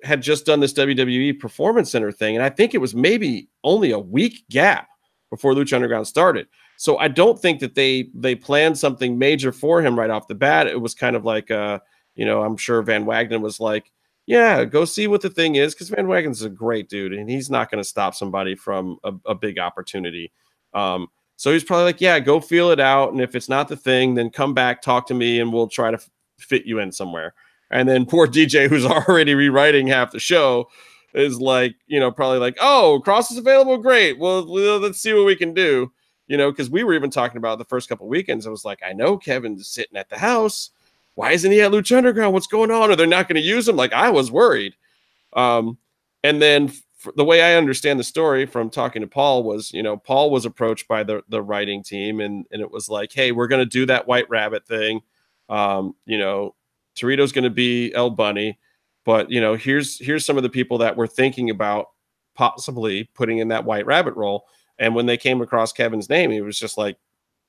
[SPEAKER 1] had just done this WWE Performance Center thing, and I think it was maybe only a week gap before Lucha Underground started. So I don't think that they planned something major for him right off the bat. It was kind of like, I'm sure Van Wagenen was like, yeah, go see what the thing is, because Van Wagenen's a great dude, and he's not going to stop somebody from a big opportunity. So he's probably like, yeah, go feel it out, and if it's not the thing, then come back, talk to me, and we'll try to fit you in somewhere. And then poor DJ, who's already rewriting half the show, is like, probably like, oh, Cross is available, great. Well, let's see what we can do. Because we were even talking about the first couple of weekends. I was like, I know Kevin's sitting at the house. Why isn't he at Lucha Underground? What's going on? Are they not going to use him? Like, I was worried. And then the way I understand the story from talking to Paul was, Paul was approached by the writing team, and it was like, hey, we're going to do that White Rabbit thing. Torito's going to be El Bunny, but, here's some of the people that we're thinking about possibly putting in that White Rabbit role. And when they came across Kevin's name, he was just like,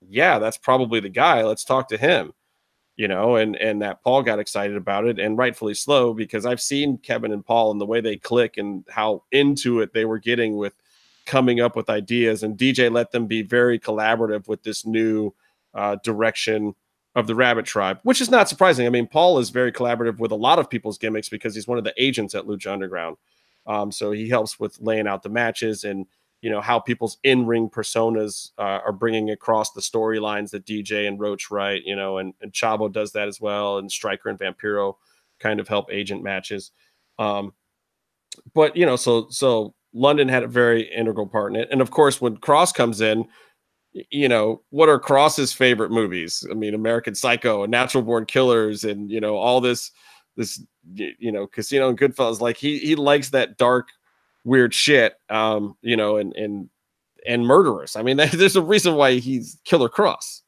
[SPEAKER 1] yeah, that's probably the guy. Let's talk to him, and that Paul got excited about it, and rightfully so, because I've seen Kevin and Paul and the way they click and how into it they were getting with coming up with ideas. And DJ let them be very collaborative with this new direction of the Rabbit Tribe, which is not surprising. I mean, Paul is very collaborative with a lot of people's gimmicks because he's one of the agents at Lucha Underground. So he helps with laying out the matches and, how people's in-ring personas are bringing across the storylines that DJ and Roach write, and Chavo does that as well. And Stryker and Vampiro kind of help agent matches. But, so London had a very integral part in it. And of course, when Cross comes in, what are Cross's favorite movies? I mean, American Psycho and Natural Born Killers and, all this, Casino and Goodfellas. Like he likes that dark, weird shit, and murderous. I mean, there's a reason why he's Killer Cross.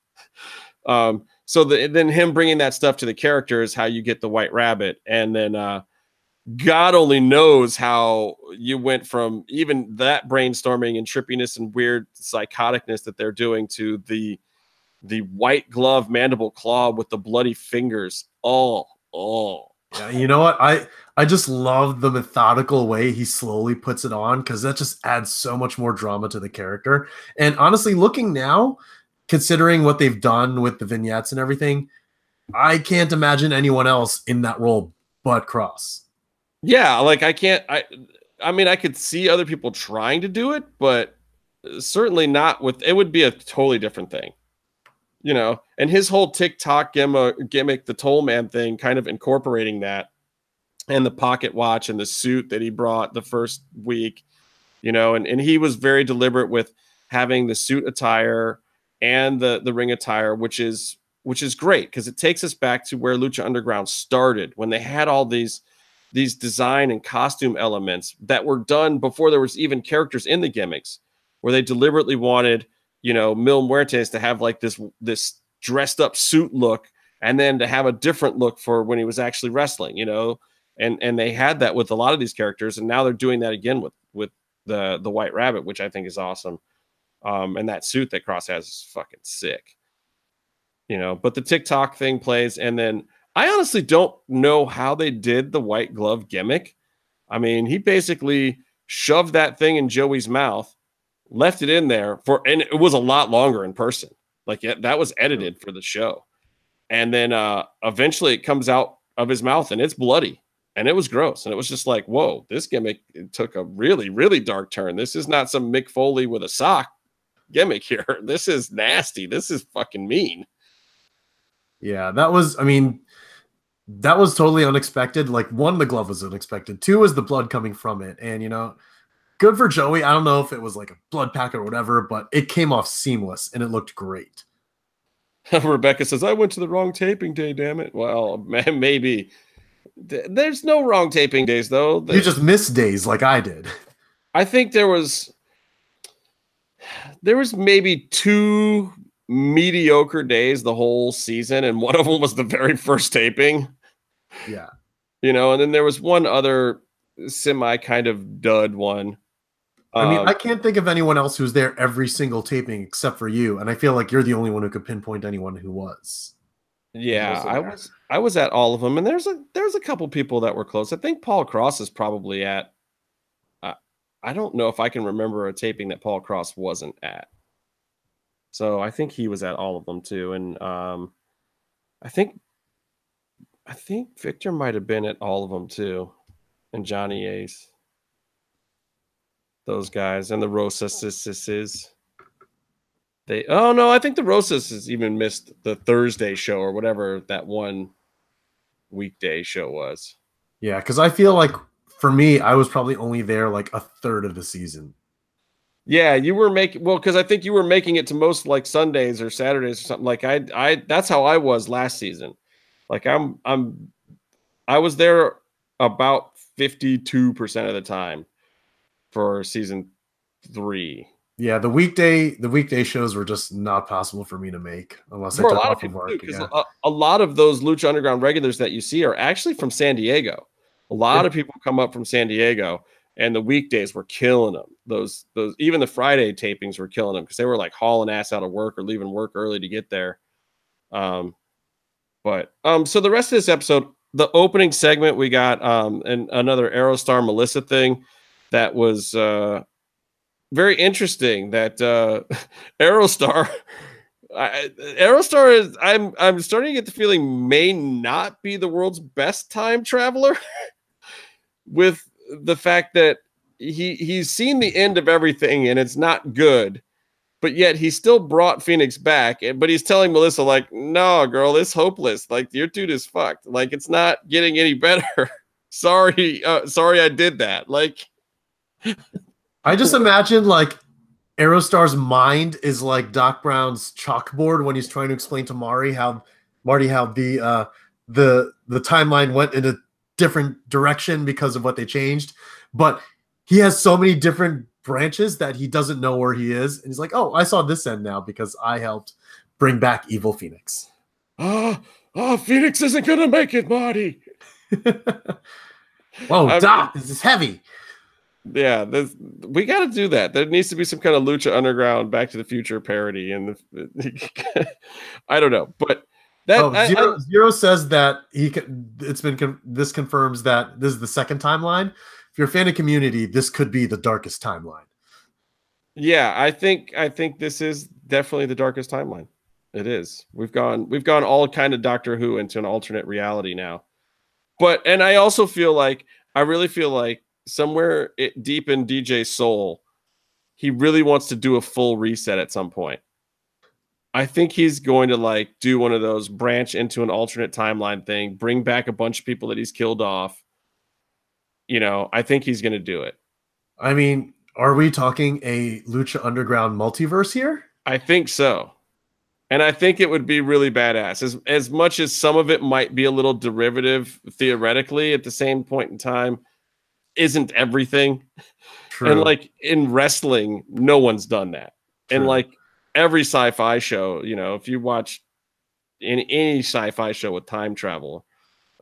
[SPEAKER 1] So then him bringing that stuff to the character is how you get the White Rabbit. And then God only knows how you went from even that brainstorming and trippiness and weird psychoticness that they're doing to the white glove mandible claw with the bloody fingers. Oh.
[SPEAKER 3] Yeah, you know what? I just love the methodical way he slowly puts it on, because that just adds so much more drama to the character. And honestly, looking now, considering what they've done with the vignettes and everything, I can't imagine anyone else in that role but Cross.
[SPEAKER 1] Yeah, like I mean, I could see other people trying to do it, but certainly not with, it would be a totally different thing. And his whole TikTok gimmick, the Toll Man thing, kind of incorporating that, and the pocket watch and the suit that he brought the first week, and he was very deliberate with having the suit attire and the ring attire, which is great, because it takes us back to where Lucha Underground started, when they had all these design and costume elements that were done before there was even characters in the gimmicks, where they deliberately wanted, Mil Muertes to have like this dressed up suit look, and then to have a different look for when he was actually wrestling, and they had that with a lot of these characters, and now they're doing that again with the White Rabbit, which I think is awesome. And that suit that Cross has is fucking sick, but the TikTok thing plays. And then I honestly don't know how they did the white glove gimmick. I mean, he basically shoved that thing in Joey's mouth, left it in there and it was a lot longer in person. Like that was edited for the show. And then eventually it comes out of his mouth and it's bloody and it was gross. And it was just like, whoa, this gimmick took a really, really dark turn. This is not some Mick Foley with a sock gimmick here. This is nasty. This is fucking mean.
[SPEAKER 3] Yeah, that was totally unexpected. Like, one, the glove was unexpected. Two was the blood coming from it. And, good for Joey. I don't know if it was like a blood pack or whatever, but it came off seamless and it looked great.
[SPEAKER 1] Rebecca says, I went to the wrong taping day, damn it. Well, man, maybe. There's no wrong taping days, though.
[SPEAKER 3] You just missed days like I did.
[SPEAKER 1] I think there was maybe 2 mediocre days the whole season, and one of them was the very first taping.
[SPEAKER 3] Yeah.
[SPEAKER 1] And then there was one other semi kind of dud one.
[SPEAKER 3] I mean, I can't think of anyone else who's there every single taping except for you, and I feel like you're the only one who could pinpoint anyone who was.
[SPEAKER 1] Yeah, I was at all of them, and there's a couple people that were close. I think Paul Cross is probably at. I don't know if I can remember a taping that Paul Cross wasn't at. So I think he was at all of them too, and I think Victor might have been at all of them too, and Johnny Ace. Those guys and the Rosas. I think the Rosas even missed the Thursday show or whatever that one weekday show was.
[SPEAKER 3] Yeah, because I feel like for me, I was probably only there like a third of the season.
[SPEAKER 1] Yeah, you were because I think you were making it to most like Sundays or Saturdays or something. Like I that's how I was last season. Like I was there about 52% of the time for season 3.
[SPEAKER 3] Yeah, the weekday shows were just not possible for me to make unless I took off of work.
[SPEAKER 1] Because a lot of those Lucha Underground regulars that you see are actually from San Diego. A lot of people come up from San Diego, and the weekdays were killing them. Those even the Friday tapings were killing them because they were like hauling ass out of work or leaving work early to get there. So the rest of this episode, the opening segment, we got and another Aerostar Melissa thing that was very interesting. That Aerostar is I'm starting to get the feeling may not be the world's best time traveler. With the fact that he's seen the end of everything and it's not good, but yet he still brought Phoenix back. But he's telling Melissa, like, no, girl, it's hopeless. Like, your dude is fucked. Like, it's not getting any better. Sorry, I did that. Like,
[SPEAKER 3] I just imagine like Aerostar's mind is like Doc Brown's chalkboard when he's trying to explain to Marty how the timeline went in a different direction because of what they changed, but he has so many different branches that he doesn't know where he is, and he's like, oh, I saw this end now because I helped bring back evil Phoenix.
[SPEAKER 1] Phoenix isn't gonna make it, Marty.
[SPEAKER 3] Whoa, Doc, this is heavy.
[SPEAKER 1] Yeah, we got to do that. There needs to be some kind of Lucha Underground Back to the Future parody, and I don't know, but
[SPEAKER 3] Zero says that this confirms that this is the second timeline. If you're a fan of Community, this could be the darkest timeline.
[SPEAKER 1] Yeah, I think this is definitely the darkest timeline. It is. We've gone all kind of Doctor Who into an alternate reality now. And I also really feel like somewhere deep in DJ's soul, he really wants to do a full reset at some point. I think he's going to like do one of those branch into an alternate timeline thing, bring back a bunch of people that he's killed off. I think he's going to do it.
[SPEAKER 3] I mean, are we talking a Lucha Underground multiverse here?
[SPEAKER 1] I think so. And I think it would be really badass. As much as some of it might be a little derivative theoretically, at the same point in time, isn't everything. True. And like in wrestling, no one's done that. True. And like every sci-fi show, if you watch any sci-fi show with time travel,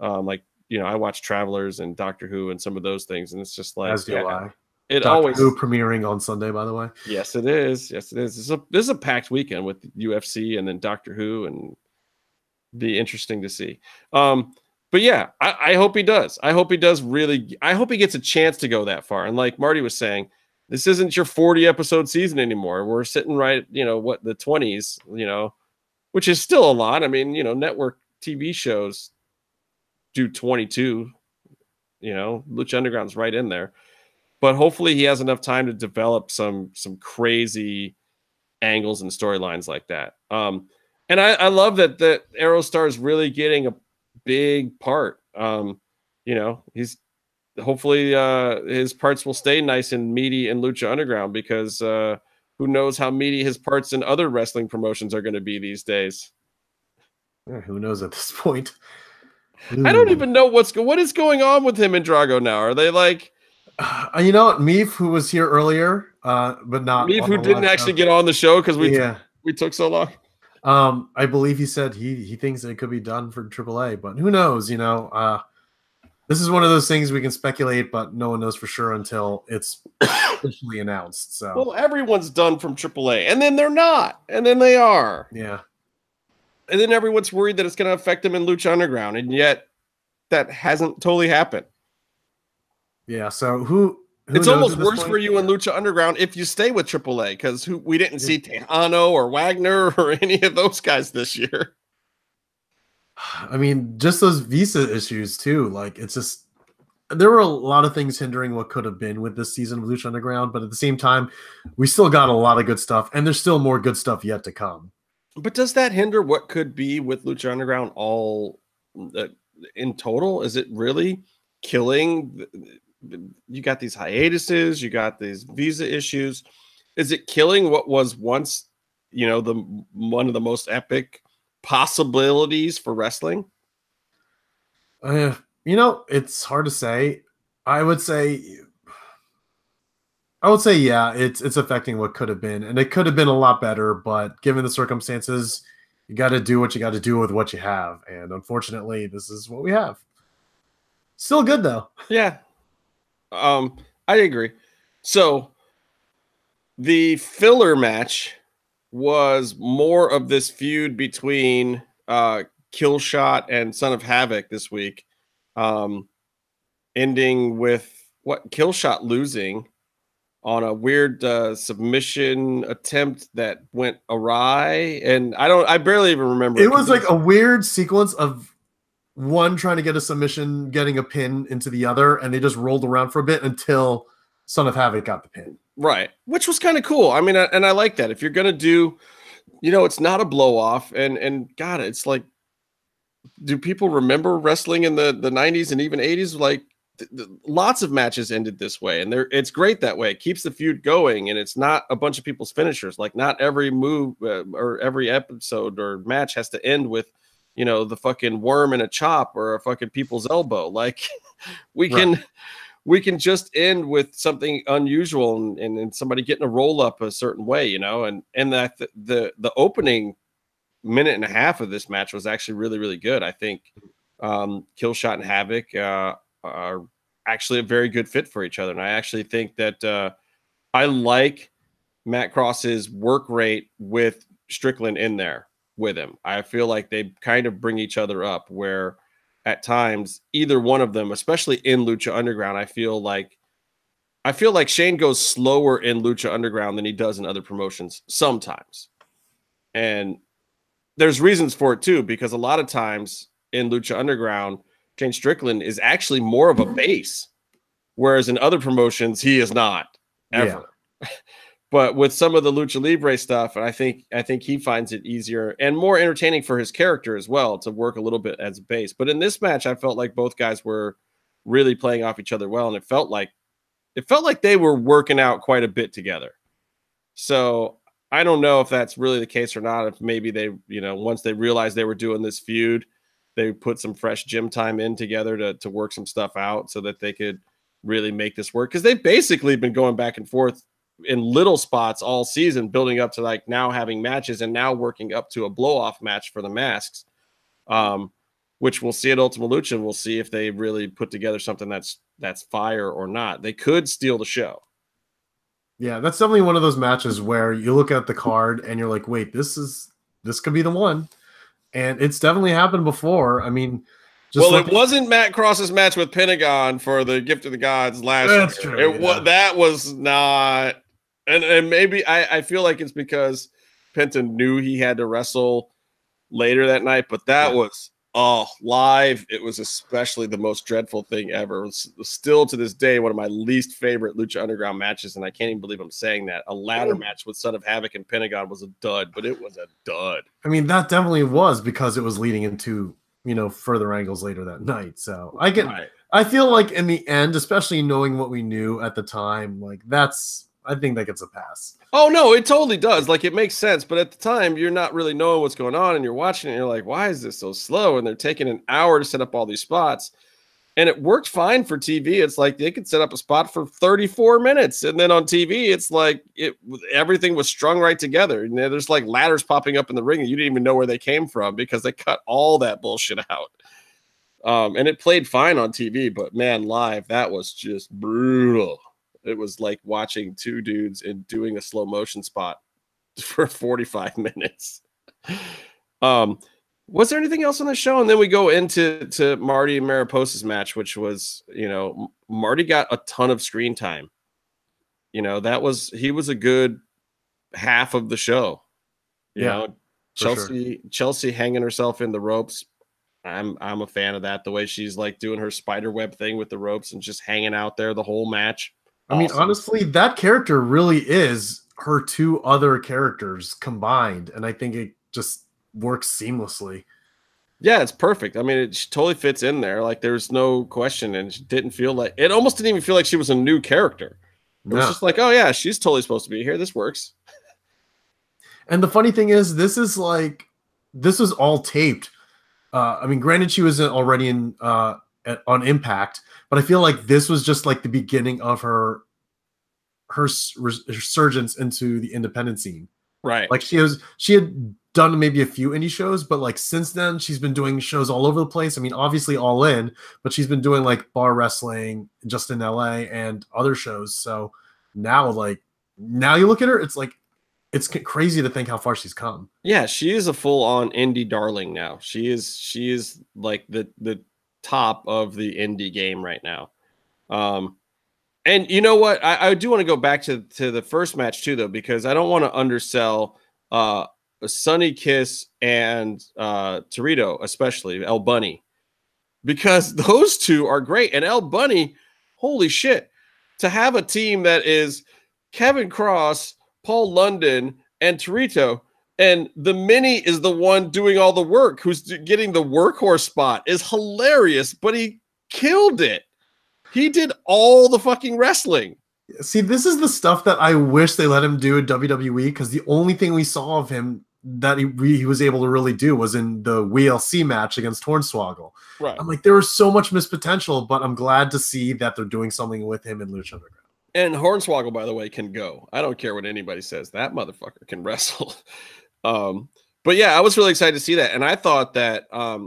[SPEAKER 1] I watch Travelers and Doctor Who and some of those things, and it's just like,
[SPEAKER 3] as do I.
[SPEAKER 1] It
[SPEAKER 3] Doctor
[SPEAKER 1] always
[SPEAKER 3] Who premiering on Sunday, by the way.
[SPEAKER 1] Yes, it is. Yes, it is. This is a packed weekend with UFC and then Doctor Who, and be interesting to see. But yeah, I hope he does. I hope he does really. I hope he gets a chance to go that far. And like Marty was saying, this isn't your 40 episode season anymore. We're sitting right, the 20s, which is still a lot. I mean, network TV shows do 22. Lucha Underground's right in there. But hopefully he has enough time to develop some crazy angles and storylines like that. And I love that Aerostar is really getting a big part. He's hopefully his parts will stay nice and meaty in Lucha Underground, because who knows how meaty his parts in other wrestling promotions are going to be these days.
[SPEAKER 3] Who knows at this point?
[SPEAKER 1] I don't even know what is going on with him and Drago now. Are they like,
[SPEAKER 3] you know what, Meef, who was here earlier, but not
[SPEAKER 1] Meef, who didn't actually get on the show because we took so long?
[SPEAKER 3] I believe he said he thinks it could be done for AAA, but who knows? You know, this is one of those things we can speculate, but no one knows for sure until it's officially announced. So,
[SPEAKER 1] well, everyone's done from AAA, and then they're not, and then they are.
[SPEAKER 3] Yeah.
[SPEAKER 1] And then everyone's worried that it's going to affect them in Lucha Underground, and yet that hasn't totally happened.
[SPEAKER 3] Yeah, so who
[SPEAKER 1] it's almost worse for you in Lucha Underground if you stay with AAA, because we didn't see Tejano or Wagner or any of those guys this year.
[SPEAKER 3] I mean, just those visa issues too. Like, it's just there were a lot of things hindering what could have been with this season of Lucha Underground, but at the same time, we still got a lot of good stuff, and there's still more good stuff yet to come.
[SPEAKER 1] But does that hinder what could be with Lucha Underground all in total? Is it really killing? You got these hiatuses, you got these visa issues. Is it killing what was once, you know, one of the most epic possibilities for wrestling?
[SPEAKER 3] You know, it's hard to say. I would say yeah, it's affecting what could have been, and it could have been a lot better, but given the circumstances, you got to do what you got to do with what you have, and unfortunately, this is what we have. Still good though.
[SPEAKER 1] Yeah. I agree. So the filler match was more of this feud between Killshot and Son of Havoc this week, ending with Killshot losing on a weird submission attempt that went awry, and I barely even remember.
[SPEAKER 3] It was like a weird sequence of one trying to get a submission, getting a pin into the other, and they just rolled around for a bit until Son of Havoc got the pin.
[SPEAKER 1] Right, which was kind of cool. I mean, and I like that. If you're gonna do, you know, it's not a blow off, and God, it's like, do people remember wrestling in the 90s and even 80s? Like, lots of matches ended this way, and it's great that way. It keeps the feud going, and it's not a bunch of people's finishers. Like, not every move or every episode or match has to end with, you know, the fucking worm and a chop or a fucking people's elbow. Like, we can just end with something unusual and somebody getting a roll up a certain way, you know, and that the opening minute and a half of this match was actually really, really good. I think Killshot and Havoc are actually a very good fit for each other. And I actually think that I like Matt Cross's work rate with Strickland in there with him. I feel like they kind of bring each other up, where at times either one of them, especially in Lucha Underground, I feel like Shane goes slower in Lucha Underground than he does in other promotions sometimes. And there's reasons for it too, because a lot of times in Lucha Underground, Shane Strickland is actually more of a base, whereas in other promotions he is not ever. Yeah. But with some of the Lucha Libre stuff, and I think he finds it easier and more entertaining for his character as well to work a little bit as a base. But in this match, I felt like both guys were really playing off each other well, and it felt like they were working out quite a bit together. So I don't know if that's really the case or not. If maybe they, you know, once they realized they were doing this feud, they put some fresh gym time in together to work some stuff out so that they could really make this work. Because they've basically been going back and forth in little spots all season, building up to like now having matches and now working up to a blow-off match for the masks, which we'll see at Ultima Lucha, and we'll see if they really put together something that's fire or not. They could steal the show.
[SPEAKER 3] Yeah, that's definitely one of those matches where you look at the card and you're like, wait, this could be the one. And it's definitely happened before. I mean,
[SPEAKER 1] it wasn't Matt Cross's match with Pentagon for the Gift of the Gods last year. That's true. That was not, and maybe I feel like it's because Penta knew he had to wrestle later that night, but that was live. It was especially the most dreadful thing ever. It was still to this day one of my least favorite Lucha Underground matches, and I can't even believe I'm saying that. A ladder match with Son of Havoc and Pentagon was a dud, but it was a dud.
[SPEAKER 3] I mean, that definitely was because it was leading into, you know, further angles later that night. So I feel like in the end, especially knowing what we knew at the time, like that's I think that gets a pass.
[SPEAKER 1] Oh no, it totally does. Like it makes sense, but at the time you're not really knowing what's going on, and you're watching it. And you're like, why is this so slow? And they're taking an hour to set up all these spots, and it worked fine for TV. It's like they could set up a spot for 34 minutes, and then on TV, it's like everything was strung right together. And there's like ladders popping up in the ring, and you didn't even know where they came from because they cut all that bullshit out. And it played fine on TV, but man, live that was just brutal. It was like watching two dudes and doing a slow motion spot for 45 minutes. Was there anything else on the show? And then we go into Marty and Mariposa's match, which was, Marty got a ton of screen time. He was a good half of the show. Chelsea hanging herself in the ropes. I'm a fan of that. The way she's like doing her spider web thing with the ropes and just hanging out there the whole match.
[SPEAKER 3] I mean, honestly, that character really is her two other characters combined, and I think it just works seamlessly.
[SPEAKER 1] Yeah, it's perfect. I mean, it totally fits in there. Like, there's no question, and it almost didn't even feel like she was a new character. It was just like, oh yeah, she's totally supposed to be here. This works.
[SPEAKER 3] And the funny thing is, this was all taped. I mean, granted, she was already on Impact, but I feel like this was just like the beginning of her resurgence into the independent scene.
[SPEAKER 1] Right.
[SPEAKER 3] Like she had done maybe a few indie shows, but like since then she's been doing shows all over the place. I mean, obviously All In, but she's been doing like bar wrestling just in LA and other shows. So now you look at her, it's like, it's crazy to think how far she's come.
[SPEAKER 1] Yeah, she is a full-on indie darling now. She is like the top of the indie game right now. And you know what? I do want to go back to the first match too, though, because I don't want to undersell Sunny Kiss and Torito, especially El Bunny, because those two are great. And El Bunny, holy shit, to have a team that is Kevin Cross, Paul London, and Torito, and the Mini is the one doing all the work, who's getting the workhorse spot, is hilarious, but he killed it. He did all the fucking wrestling.
[SPEAKER 3] See, this is the stuff that I wish they let him do in WWE, because the only thing we saw of him that he was able to really do was in the WLC match against Hornswoggle.
[SPEAKER 1] Right.
[SPEAKER 3] I'm like, there was so much missed potential, but I'm glad to see that they're doing something with him in Lucha Underground.
[SPEAKER 1] And Hornswoggle, by the way, can go. I don't care what anybody says. That motherfucker can wrestle. But yeah, I was really excited to see that. And I thought that, I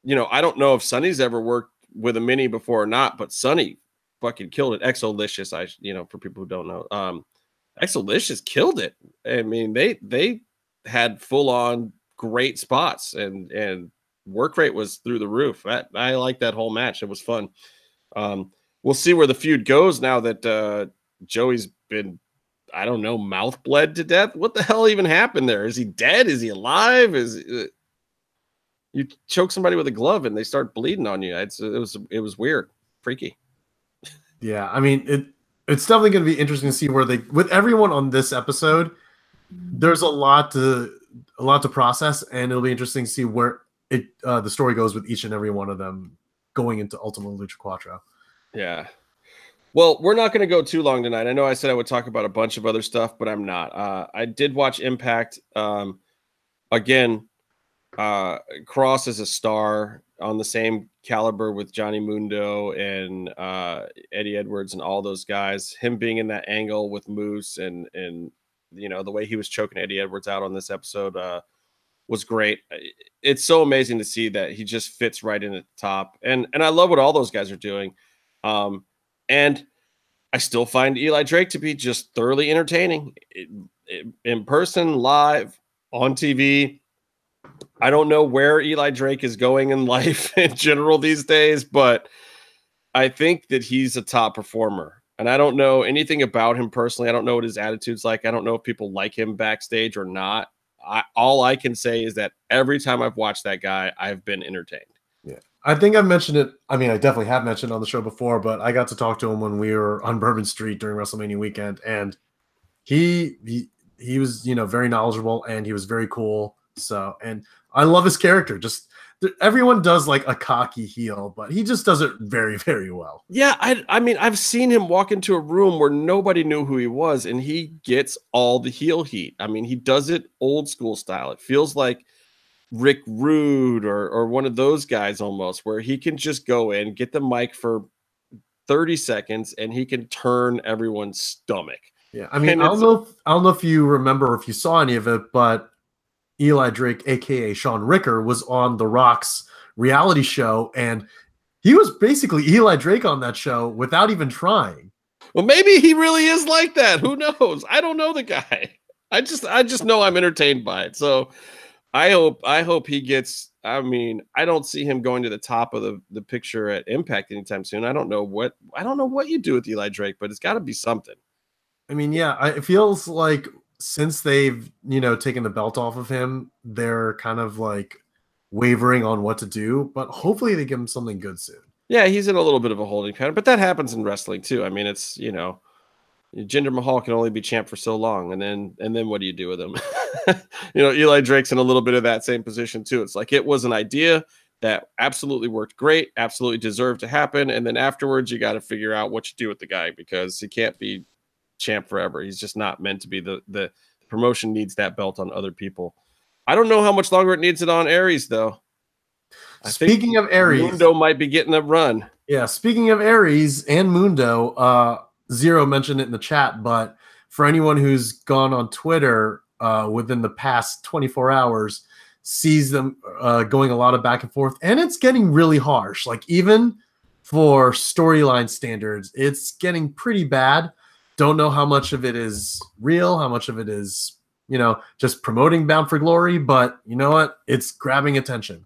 [SPEAKER 1] don't know if Sonny's ever worked with a Mini before or not, but Sonny fucking killed it. Exolicious, for people who don't know. Exolicious killed it. I mean, they had full-on great spots, and work rate was through the roof. I liked that whole match. It was fun. We'll see where the feud goes now that Joey's been, I don't know, mouth bled to death. What the hell even happened there? Is he dead? Is he alive? You choke somebody with a glove and they start bleeding on you? It was weird, freaky.
[SPEAKER 3] Yeah, I mean, it's definitely going to be interesting to see where with everyone on this episode. There's a lot to process, and it'll be interesting to see where the story goes with each and every one of them going into Ultima Lucha Quattro.
[SPEAKER 1] Yeah. Well, we're not going to go too long tonight. I know I said I would talk about a bunch of other stuff, but I'm not. I did watch Impact. Again, Cross is a star on the same caliber with Johnny Mundo and Eddie Edwards and all those guys. Him being in that angle with Moose and the way he was choking Eddie Edwards out on this episode was great. It's so amazing to see that he just fits right in at the top. And I love what all those guys are doing. And I still find Eli Drake to be just thoroughly entertaining in person, live, on TV. I don't know where Eli Drake is going in life in general these days, but I think that he's a top performer. And I don't know anything about him personally. I don't know what his attitude's like. I don't know if people like him backstage or not. All I can say is that every time I've watched that guy, I've been entertained.
[SPEAKER 3] Yeah. I think I've mentioned it. I mean, I definitely have mentioned it on the show before, but I got to talk to him when we were on Bourbon Street during WrestleMania weekend, and he was, very knowledgeable, and he was very cool. So, and I love his character. Just everyone does like a cocky heel, but he just does it very, very well.
[SPEAKER 1] Yeah, I mean, I've seen him walk into a room where nobody knew who he was, and he gets all the heel heat. I mean, he does it old school style. It feels like Rick Rude or one of those guys almost, where he can just go in, get the mic for 30 seconds, and he can turn everyone's stomach.
[SPEAKER 3] Yeah, I mean, I don't know if you remember or if you saw any of it, but Eli Drake, aka Sean Ricker, was on The Rock's reality show, and he was basically Eli Drake on that show without even trying.
[SPEAKER 1] Well, maybe he really is like that. Who knows? I don't know the guy. I just know I'm entertained by it. So I hope he gets. I mean, I don't see him going to the top of the picture at Impact anytime soon. I don't know what you do with Eli Drake, but it's got to be something.
[SPEAKER 3] I mean, yeah, it feels like since they've, taken the belt off of him, they're kind of like wavering on what to do, but hopefully they give him something good soon.
[SPEAKER 1] Yeah, he's in a little bit of a holding pattern, but that happens in wrestling too. I mean, it's, Jinder Mahal can only be champ for so long, and then what do you do with him? Eli Drake's in a little bit of that same position too. It's like it was an idea that absolutely worked great, absolutely deserved to happen, and then afterwards you got to figure out what you do with the guy, because he can't be champ forever. He's just not meant to be. The promotion needs that belt on other people. I don't know how much longer it needs it on Aries though.
[SPEAKER 3] Speaking of Aries,
[SPEAKER 1] Mundo might be getting a run.
[SPEAKER 3] Yeah, speaking of Aries and Mundo, Zero mentioned it in the chat, but for anyone who's gone on Twitter within the past 24 hours, sees them going a lot of back and forth, and it's getting really harsh. Like, even for storyline standards, it's getting pretty bad. Don't know how much of it is real, how much of it is, just promoting Bound for Glory, but you know what? It's grabbing attention.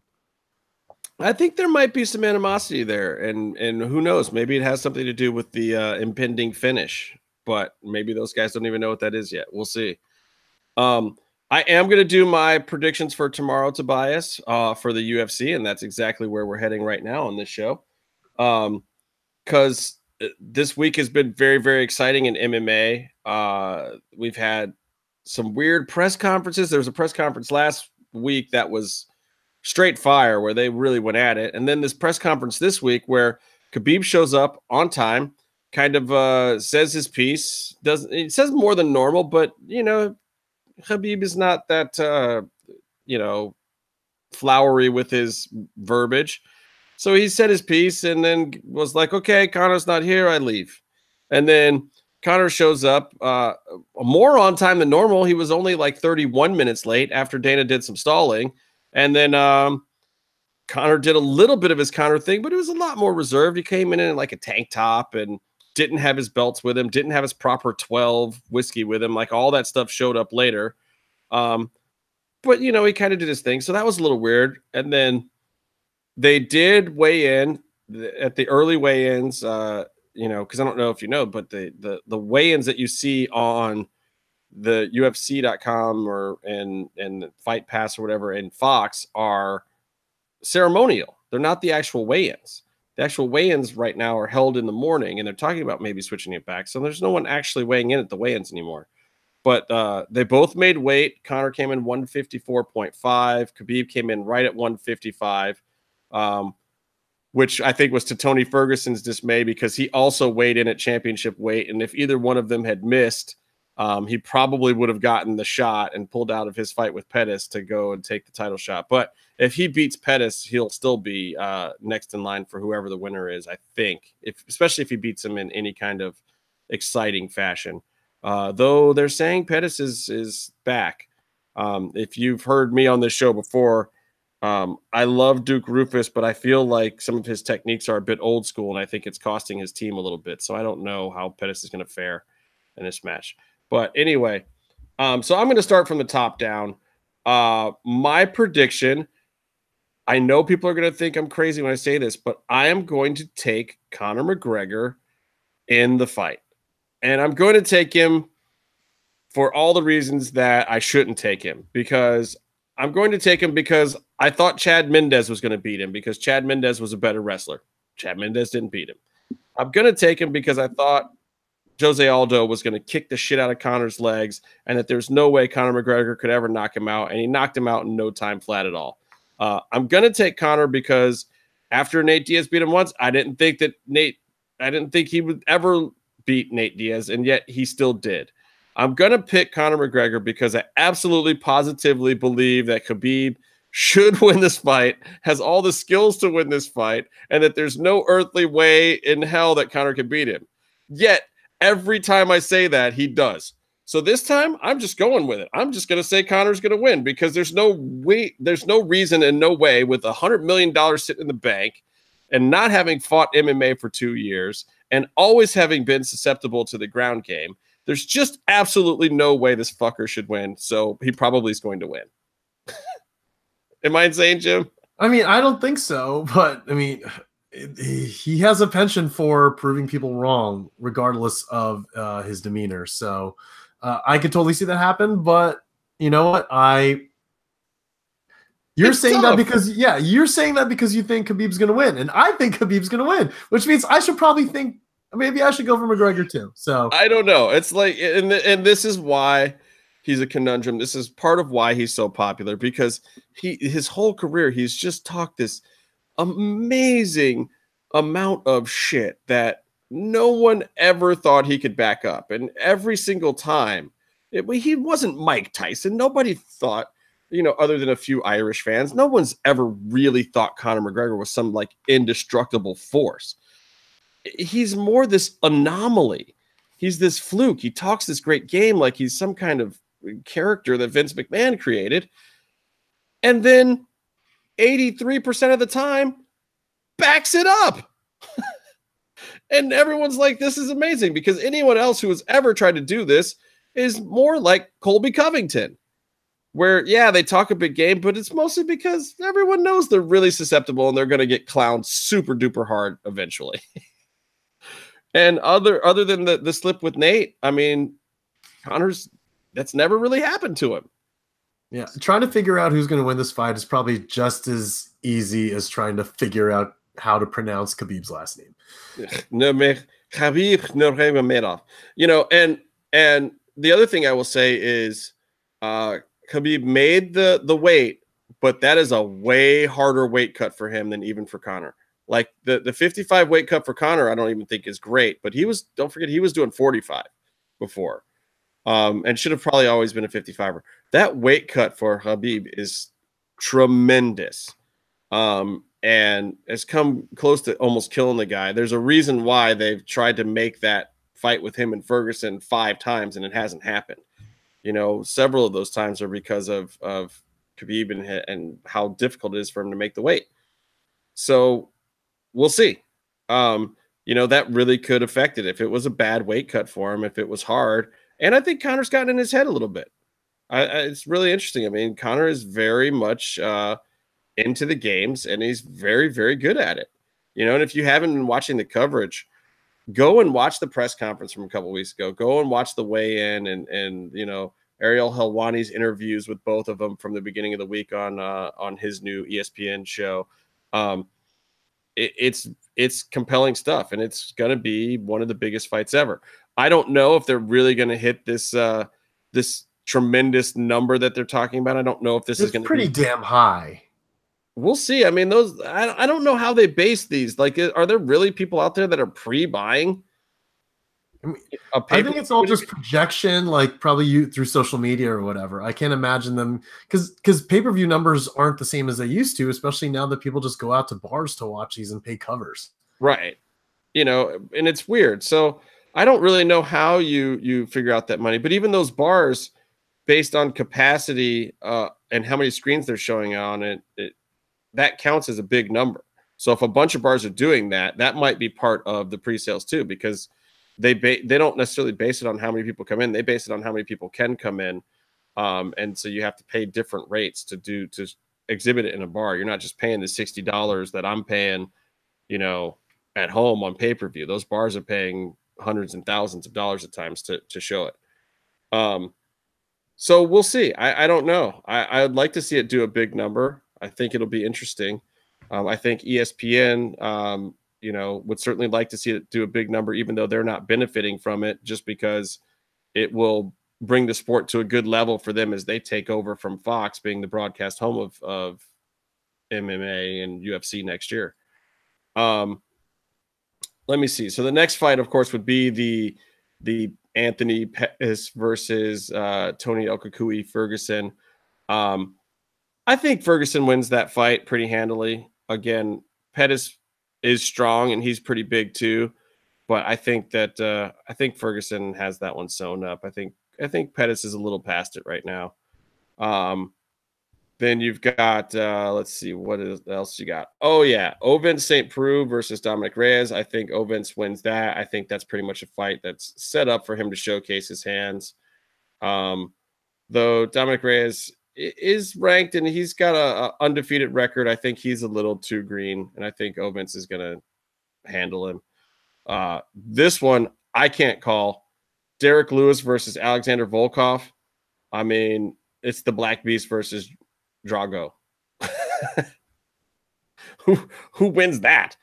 [SPEAKER 1] I think there might be some animosity there, and who knows? Maybe it has something to do with the impending finish, but maybe those guys don't even know what that is yet. We'll see. I am going to do my predictions for tomorrow, Tobias, for the UFC, and that's exactly where we're heading right now on this show. Because this week has been very, very exciting in MMA. We've had some weird press conferences. There was a press conference last week that was straight fire, where they really went at it. And then this press conference this week where Khabib shows up on time, kind of says his piece. It says more than normal, but, Khabib is not that, flowery with his verbiage. So he said his piece and then was like, okay, Conor's not here, I leave. And then Conor shows up more on time than normal. He was only like 31 minutes late after Dana did some stalling. And then Conor did a little bit of his Conor thing, but it was a lot more reserved. He came in like a tank top and didn't have his belts with him, didn't have his proper 12 whiskey with him. Like, all that stuff showed up later. But, he kind of did his thing. So that was a little weird. And then they did weigh in at the early weigh-ins, because I don't know if you know, but the weigh-ins that you see on the UFC.com and Fight Pass or whatever and Fox are ceremonial. They're not the actual weigh-ins. The actual weigh-ins right now are held in the morning, and they're talking about maybe switching it back. So there's no one actually weighing in at the weigh-ins anymore. But they both made weight. Conor came in 154.5. Khabib came in right at 155. Which I think was to Tony Ferguson's dismay, because he also weighed in at championship weight. And if either one of them had missed, he probably would have gotten the shot and pulled out of his fight with Pettis to go and take the title shot. But if he beats Pettis, he'll still be next in line for whoever the winner is, I think, especially if he beats him in any kind of exciting fashion. Though they're saying Pettis is back. If you've heard me on this show before, I love Duke Rufus, but I feel like some of his techniques are a bit old school, and I think it's costing his team a little bit. So I don't know how Pettis is going to fare in this match. But anyway, so I'm going to start from the top down. My prediction, I know people are going to think I'm crazy when I say this, but I am going to take Conor McGregor in the fight. And I'm going to take him for all the reasons that I shouldn't take him, because I'm going to take him because I thought Chad Mendez was going to beat him, because Chad Mendez was a better wrestler. Chad Mendez didn't beat him. I'm going to take him because I thought Jose Aldo was going to kick the shit out of Conor's legs, and that there's no way Conor McGregor could ever knock him out, and he knocked him out in no time flat at all. I'm gonna take Conor because after Nate Diaz beat him once, I didn't think he would ever beat Nate Diaz, and yet he still did. I'm gonna pick Conor McGregor because I absolutely positively believe that Khabib should win this fight, has all the skills to win this fight, and that there's no earthly way in hell that Conor can beat him. Yet every time I say that, he does. So this time, I'm just going with it. I'm just going to say Conor's going to win because there's no reason and no way with $100 million sitting in the bank and not having fought MMA for 2 years and always having been susceptible to the ground game. There's just absolutely no way this fucker should win. So he probably is going to win. Am I insane, Jim?
[SPEAKER 3] I mean, I don't think so, but I mean, he has a penchant for proving people wrong, regardless of his demeanor. So I could totally see that happen. But you know what? You're saying that because you think Khabib's going to win, and I think Khabib's going to win, which means I should probably think maybe I should go for McGregor too. So
[SPEAKER 1] I don't know. It's like, and this is why he's a conundrum. This is part of why he's so popular, because his whole career, he's just talked this amazing amount of shit that no one ever thought he could back up. And every single time, he wasn't Mike Tyson. Nobody thought, other than a few Irish fans, no one's ever really thought Conor McGregor was some like indestructible force. He's more this anomaly. He's this fluke. He talks this great game like he's some kind of character that Vince McMahon created. And then 83% of the time backs it up. And everyone's like, this is amazing, because anyone else who has ever tried to do this is more like Colby Covington, where, yeah, they talk a big game, but it's mostly because everyone knows they're really susceptible and they're going to get clowned super duper hard eventually. And other than the slip with Nate, I mean, that's never really happened to him.
[SPEAKER 3] Yeah, trying to figure out who's going to win this fight is probably just as easy as trying to figure out how to pronounce Khabib's last name.
[SPEAKER 1] Khabib, and the other thing I will say is Khabib made the weight, but that is a way harder weight cut for him than even for Conor. Like the 55 weight cut for Conor, I don't even think is great, but don't forget, he was doing 45 before. And should have probably always been a 55er. That weight cut for Khabib is tremendous. And has come close to almost killing the guy. There's a reason why they've tried to make that fight with him and Ferguson 5 times, and it hasn't happened. Several of those times are because of Khabib and how difficult it is for him to make the weight. So we'll see. That really could affect it if it was a bad weight cut for him, if it was hard. And I think Conor's gotten in his head a little bit. It's really interesting. I mean, Conor is very much into the games, and he's very, very good at it. And if you haven't been watching the coverage, go and watch the press conference from a couple of weeks ago. Go and watch the weigh-in and Ariel Helwani's interviews with both of them from the beginning of the week on his new ESPN show. It's compelling stuff, and it's going to be one of the biggest fights ever. I don't know if they're really going to hit this tremendous number that they're talking about. I don't know if this is going to be
[SPEAKER 3] pretty damn high.
[SPEAKER 1] We'll see. I mean, I don't know how they base these. Like, are there really people out there that are pre-buying?
[SPEAKER 3] I think it's all just projection, like probably through social media or whatever. I can't imagine them because pay-per-view numbers aren't the same as they used to, especially now that people just go out to bars to watch these and pay covers.
[SPEAKER 1] Right. And it's weird. So I don't really know how you figure out that money, but even those bars, based on capacity and how many screens they're showing on it, that counts as a big number. So if a bunch of bars are doing that, that might be part of the pre-sales too, because they don't necessarily base it on how many people come in. They base it on how many people can come in. And so you have to pay different rates to exhibit it in a bar. You're not just paying the $60 that I'm paying, at home on pay-per-view. Those bars are paying hundreds and thousands of dollars at times to show it. So we'll see. I don't know. I would like to see it do a big number. I think it'll be interesting. I think ESPN, would certainly like to see it do a big number, even though they're not benefiting from it, just because it will bring the sport to a good level for them as they take over from Fox being the broadcast home of MMA and UFC next year. Let me see. So the next fight, of course, would be the Anthony Pettis versus Tony Okakui Ferguson. I think Ferguson wins that fight pretty handily. Again, Pettis is strong and he's pretty big too, but I think that I think Ferguson has that one sewn up. I think Pettis is a little past it right now. Then you've got let's see what else you got. Oh yeah, Ovince St. Preux versus Dominic Reyes. I think Ovince wins that. I think that's pretty much a fight that's set up for him to showcase his hands. Though Dominic Reyes is ranked and he's got a undefeated record, I think he's a little too green, and I think Ovince is gonna handle him. This one I can't call. Derek Lewis versus Alexander Volkov. I mean, it's the Black Beast versus Drago. Who wins that?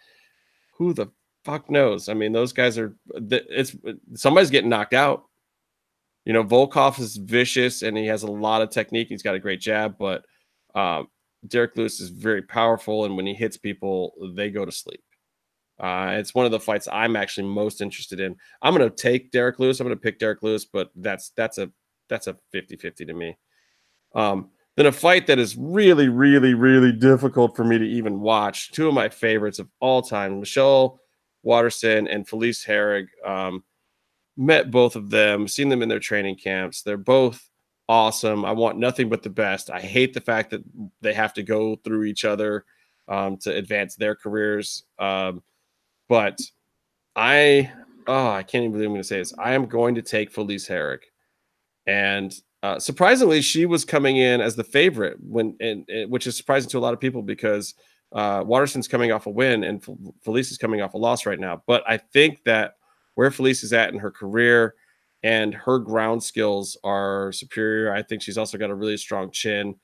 [SPEAKER 1] Who the fuck knows? I mean, those guys are. It's somebody's getting knocked out. You know, Volkov is vicious and he has a lot of technique. He's got a great jab, but Derek Lewis is very powerful, and when he hits people, they go to sleep. It's one of the fights I'm actually most interested in. I'm going to take Derek Lewis. I'm going to pick Derek Lewis, but that's a 50-50 to me. Then a fight that is really, really, really difficult for me to even watch. Two of my favorites of all time, Michelle Waterson and Felice Herrig. Met both of them, seen them in their training camps. They're both awesome. I want nothing but the best. I hate the fact that they have to go through each other to advance their careers. But I can't even believe I'm going to say this. I am going to take Felice Herrig. And surprisingly, she was coming in as the favorite, which is surprising to a lot of people because Waterson's coming off a win and Felice is coming off a loss right now. But I think that where Felice is at in her career and her ground skills are superior. I think she's also got a really strong chin.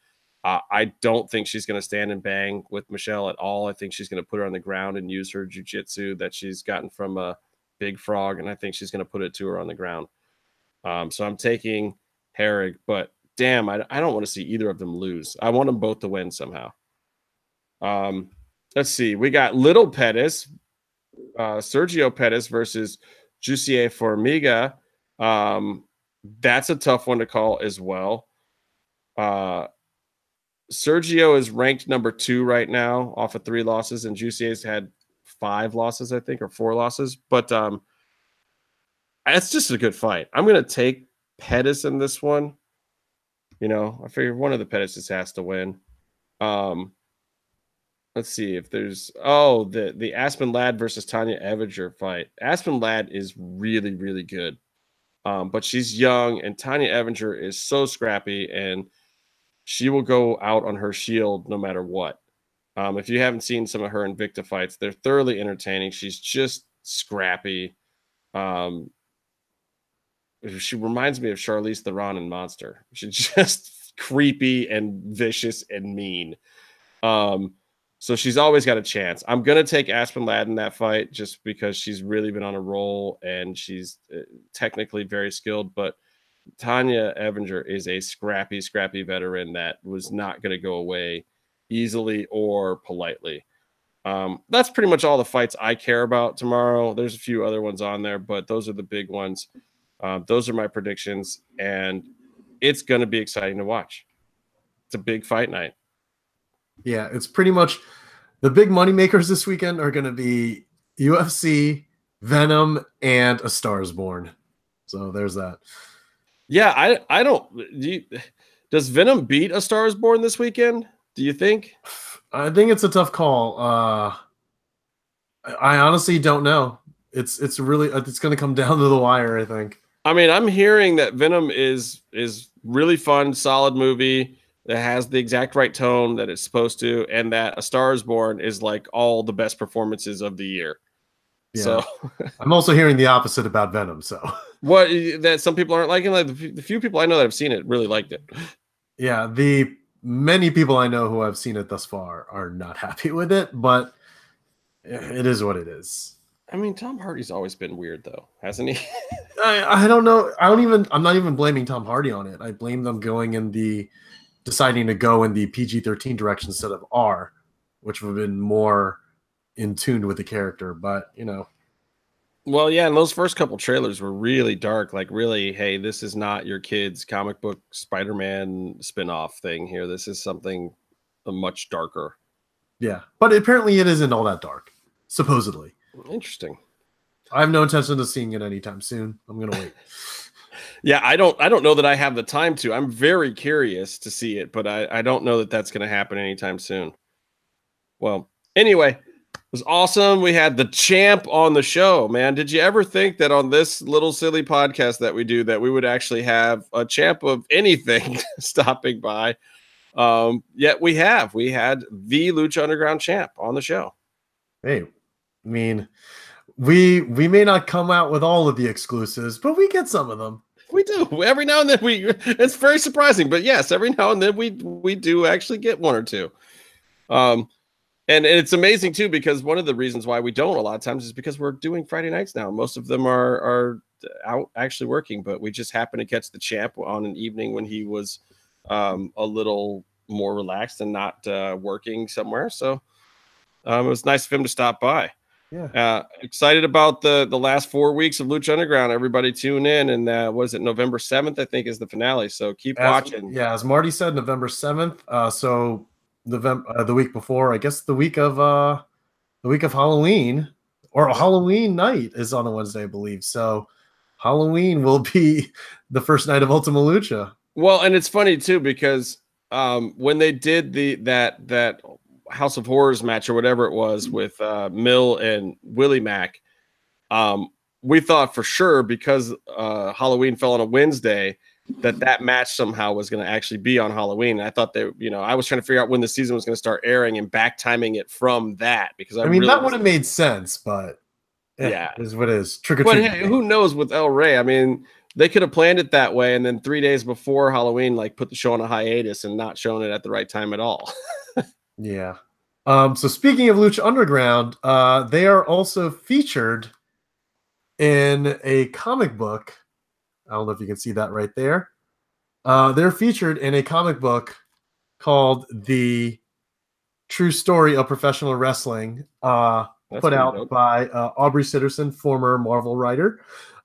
[SPEAKER 1] I don't think she's going to stand and bang with Michelle at all. I think she's going to put her on the ground and use her jiu-jitsu that she's gotten from Big Frog, and I think she's going to put it to her on the ground. So I'm taking Herrig, but damn, I don't want to see either of them lose. I want them both to win somehow. Let's see. We got Little Pettis, Sergio Pettis versus Jussier Formiga. That's a tough one to call as well. Sergio is ranked number 2 right now off of 3 losses, and Jussier's had 5 losses, I think, or 4 losses. But it's just a good fight. I'm going to take Pettis in this one. You know, I figure one of the Pettis has to win. Let's see if there's the Aspen Ladd versus Tanya Evinger fight. Aspen Ladd is really, really good. But she's young, and Tanya Evinger is so scrappy, and she will go out on her shield no matter what. If you haven't seen some of her Invicta fights, they're thoroughly entertaining. She's just scrappy. She reminds me of Charlize Theron in Monster. She's just creepy and vicious and mean. So she's always got a chance. I'm going to take Aspen Ladd in that fight just because she's really been on a roll and she's technically very skilled. But Tanya Evinger is a scrappy, scrappy veteran that was not going to go away easily or politely. That's pretty much all the fights I care about tomorrow. There's a few other ones on there, but those are the big ones. Those are my predictions, and it's going to be exciting to watch. It's a big fight night.
[SPEAKER 3] Yeah, it's pretty much the big money makers this weekend are going to be UFC, Venom, and A Star Is Born. So there's that.
[SPEAKER 1] Yeah, I don't. Does Venom beat A Star Is Born this weekend? Do you think?
[SPEAKER 3] I think it's a tough call. I honestly don't know. It's going to come down to the wire, I think.
[SPEAKER 1] I mean, I'm hearing that Venom is really fun, solid movie that has the exact right tone that it's supposed to, and that A Star Is Born is like all the best performances of the year. Yeah. So
[SPEAKER 3] I'm also hearing the opposite about Venom. So
[SPEAKER 1] what that some people aren't liking, like the few people I know that have seen it really liked it.
[SPEAKER 3] Yeah, the many people I know who have seen it thus far are not happy with it, but it is what it is.
[SPEAKER 1] I mean, Tom Hardy's always been weird, though, hasn't he?
[SPEAKER 3] I don't know. I'm not even blaming Tom Hardy on it. I blame them deciding to go in the PG-13 direction instead of R. which would have been more in tune with the character. But
[SPEAKER 1] Well, yeah, and those first couple trailers were really dark. Like, really, hey, this is not your kid's comic book Spider-Man spinoff thing here. This is something much darker.
[SPEAKER 3] Yeah, but apparently it isn't all that dark, supposedly.
[SPEAKER 1] Interesting.
[SPEAKER 3] I have no intention of seeing it anytime soon. I'm gonna wait.
[SPEAKER 1] Yeah, I don't know that I have the time to. I'm very curious to see it, but I don't know that that's going to happen anytime soon. Well, anyway, it was awesome. We had the champ on the show, man. Did you ever think that on this little silly podcast that we do that we would actually have a champ of anything stopping by? Yet we had the Lucha Underground champ on the show.
[SPEAKER 3] Hey, I mean, we may not come out with all of the exclusives, but we get some of them.
[SPEAKER 1] We do. Every now and then it's very surprising, but yes, every now and then we do actually get one or two. And it's amazing too, because one of the reasons why we don't a lot of times is because we're doing Friday nights now. Most of them are out actually working, but we just happen to catch the champ on an evening when he was a little more relaxed and not working somewhere. So it was nice of him to stop by.
[SPEAKER 3] Yeah.
[SPEAKER 1] Excited about the last 4 weeks of Lucha Underground. Everybody tune in, and was it November 7th? I think is the finale. So keep watching.
[SPEAKER 3] Yeah, as Marty said, November 7th. So the week before, I guess the week of Halloween or Halloween night is on a Wednesday, I believe. So Halloween will be the first night of Ultima Lucha.
[SPEAKER 1] Well, and it's funny too because when they did that House of Horrors match or whatever it was with Mill and Willie Mack, we thought for sure because Halloween fell on a Wednesday that match somehow was going to actually be on Halloween. And I thought I was trying to figure out when the season was going to start airing and back timing it from that because I mean
[SPEAKER 3] that would have made sense, but
[SPEAKER 1] yeah,
[SPEAKER 3] is what it is. Trick or
[SPEAKER 1] treat.
[SPEAKER 3] But
[SPEAKER 1] hey, who knows with El Rey? I mean, they could have planned it that way, and then 3 days before Halloween, like put the show on a hiatus and not shown it at the right time at all.
[SPEAKER 3] Yeah. So speaking of Lucha Underground, they are also featured in a comic book. I don't know if you can see that right there. They're featured in a comic book called The True Story of Professional Wrestling, put out dope. By Aubrey Sitterson, former Marvel writer.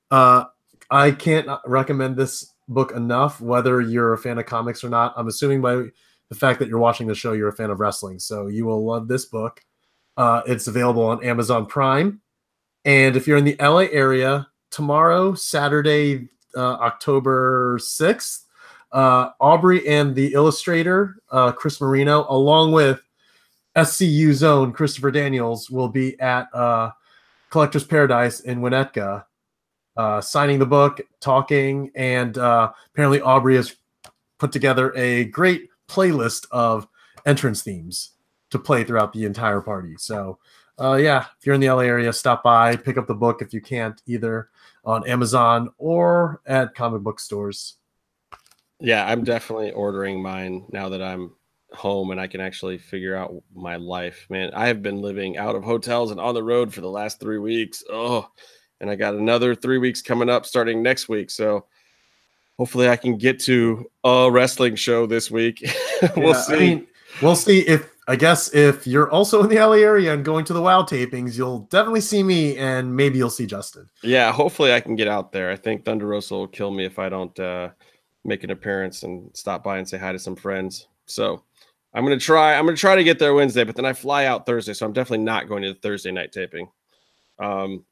[SPEAKER 3] I can't recommend this book enough, whether you're a fan of comics or not. I'm assuming by the fact that you're watching the show, you're a fan of wrestling. So you will love this book. It's available on Amazon Prime. And if you're in the LA area, tomorrow, Saturday, October 6th, Aubrey and the illustrator, Chris Marino, along with SCU Zone, Christopher Daniels, will be at Collector's Paradise in Winnetka, signing the book, talking, and apparently Aubrey has put together a great playlist of entrance themes to play throughout the entire party. So if you're in the LA area, stop by, pick up the book if you can't, either on Amazon or at comic book stores.
[SPEAKER 1] Yeah, I'm definitely ordering mine now that I'm home and I can actually figure out my life. Man, I have been living out of hotels and on the road for the last 3 weeks. And I got another 3 weeks coming up starting next week. So hopefully I can get to a wrestling show this week. We'll see.
[SPEAKER 3] I mean, we'll see. If you're also in the LA area and going to the WoW tapings, you'll definitely see me and maybe you'll see Justin.
[SPEAKER 1] Yeah, hopefully I can get out there. I think Thunder Rosa will kill me if I don't make an appearance and stop by and say hi to some friends. So I'm gonna try to get there Wednesday, but then I fly out Thursday, so I'm definitely not going to the Thursday night taping.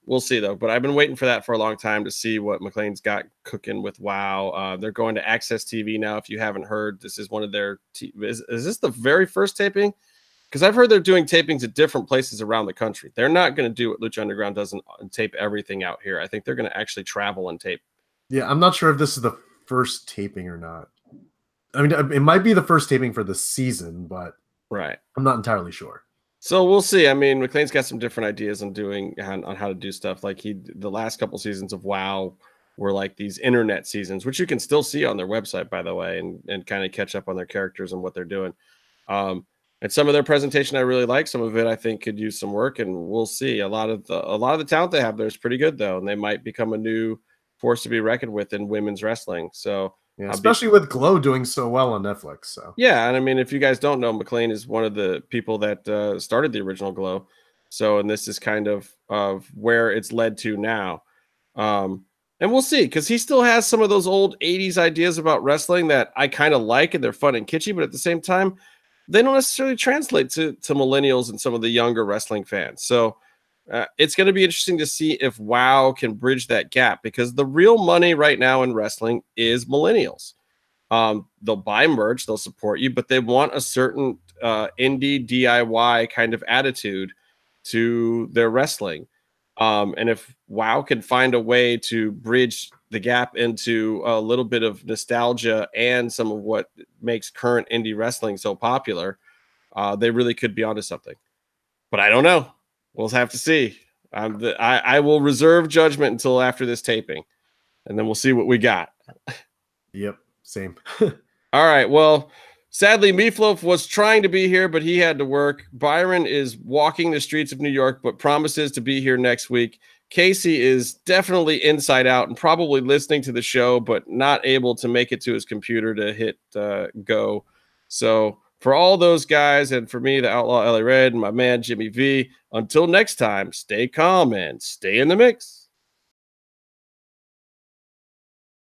[SPEAKER 1] We'll see though, but I've been waiting for that for a long time to see what McLean's got cooking with WoW. They're going to Access TV now. If you haven't heard, this is one of their is this the very first taping? Because I've heard they're doing tapings at different places around the country. They're not going to do what Lucha Underground does and tape everything out here. I think they're going to actually travel and tape.
[SPEAKER 3] Yeah, I'm not sure if this is the first taping or not. I mean, it might be the first taping for the season, but
[SPEAKER 1] right,
[SPEAKER 3] I'm not entirely sure.
[SPEAKER 1] So we'll see. I mean, McLean's got some different ideas on how to do stuff. Like the last couple seasons of WoW were like these internet seasons, which you can still see on their website, by the way, and kind of catch up on their characters and what they're doing. And some of their presentation I really like. Some of it I think could use some work, and we'll see. A lot of the talent they have there is pretty good though, and they might become a new force to be reckoned with in women's wrestling. So
[SPEAKER 3] Yeah, especially with Glow doing so well on Netflix. So
[SPEAKER 1] yeah, and I mean, if you guys don't know, McLean is one of the people that started the original Glow. So, and this is kind of where it's led to now. And we'll see, because he still has some of those old 80s ideas about wrestling that I kind of like, and they're fun and kitschy, but at the same time, they don't necessarily translate to millennials and some of the younger wrestling fans. So it's going to be interesting to see if WoW can bridge that gap, because the real money right now in wrestling is millennials. They'll buy merch, they'll support you, but they want a certain indie DIY kind of attitude to their wrestling. And if WoW can find a way to bridge the gap into a little bit of nostalgia and some of what makes current indie wrestling so popular, they really could be onto something. But I don't know. We'll have to see. I will reserve judgment until after this taping, and then we'll see what we got.
[SPEAKER 3] Yep, same.
[SPEAKER 1] All right. Well, sadly, Meatloaf was trying to be here, but he had to work. Byron is walking the streets of New York, but promises to be here next week. Casey is definitely inside out and probably listening to the show, but not able to make it to his computer to hit go. So for all those guys, and for me, the Outlaw LA Red, and my man Jimmy V, until next time, stay calm and stay in the mix.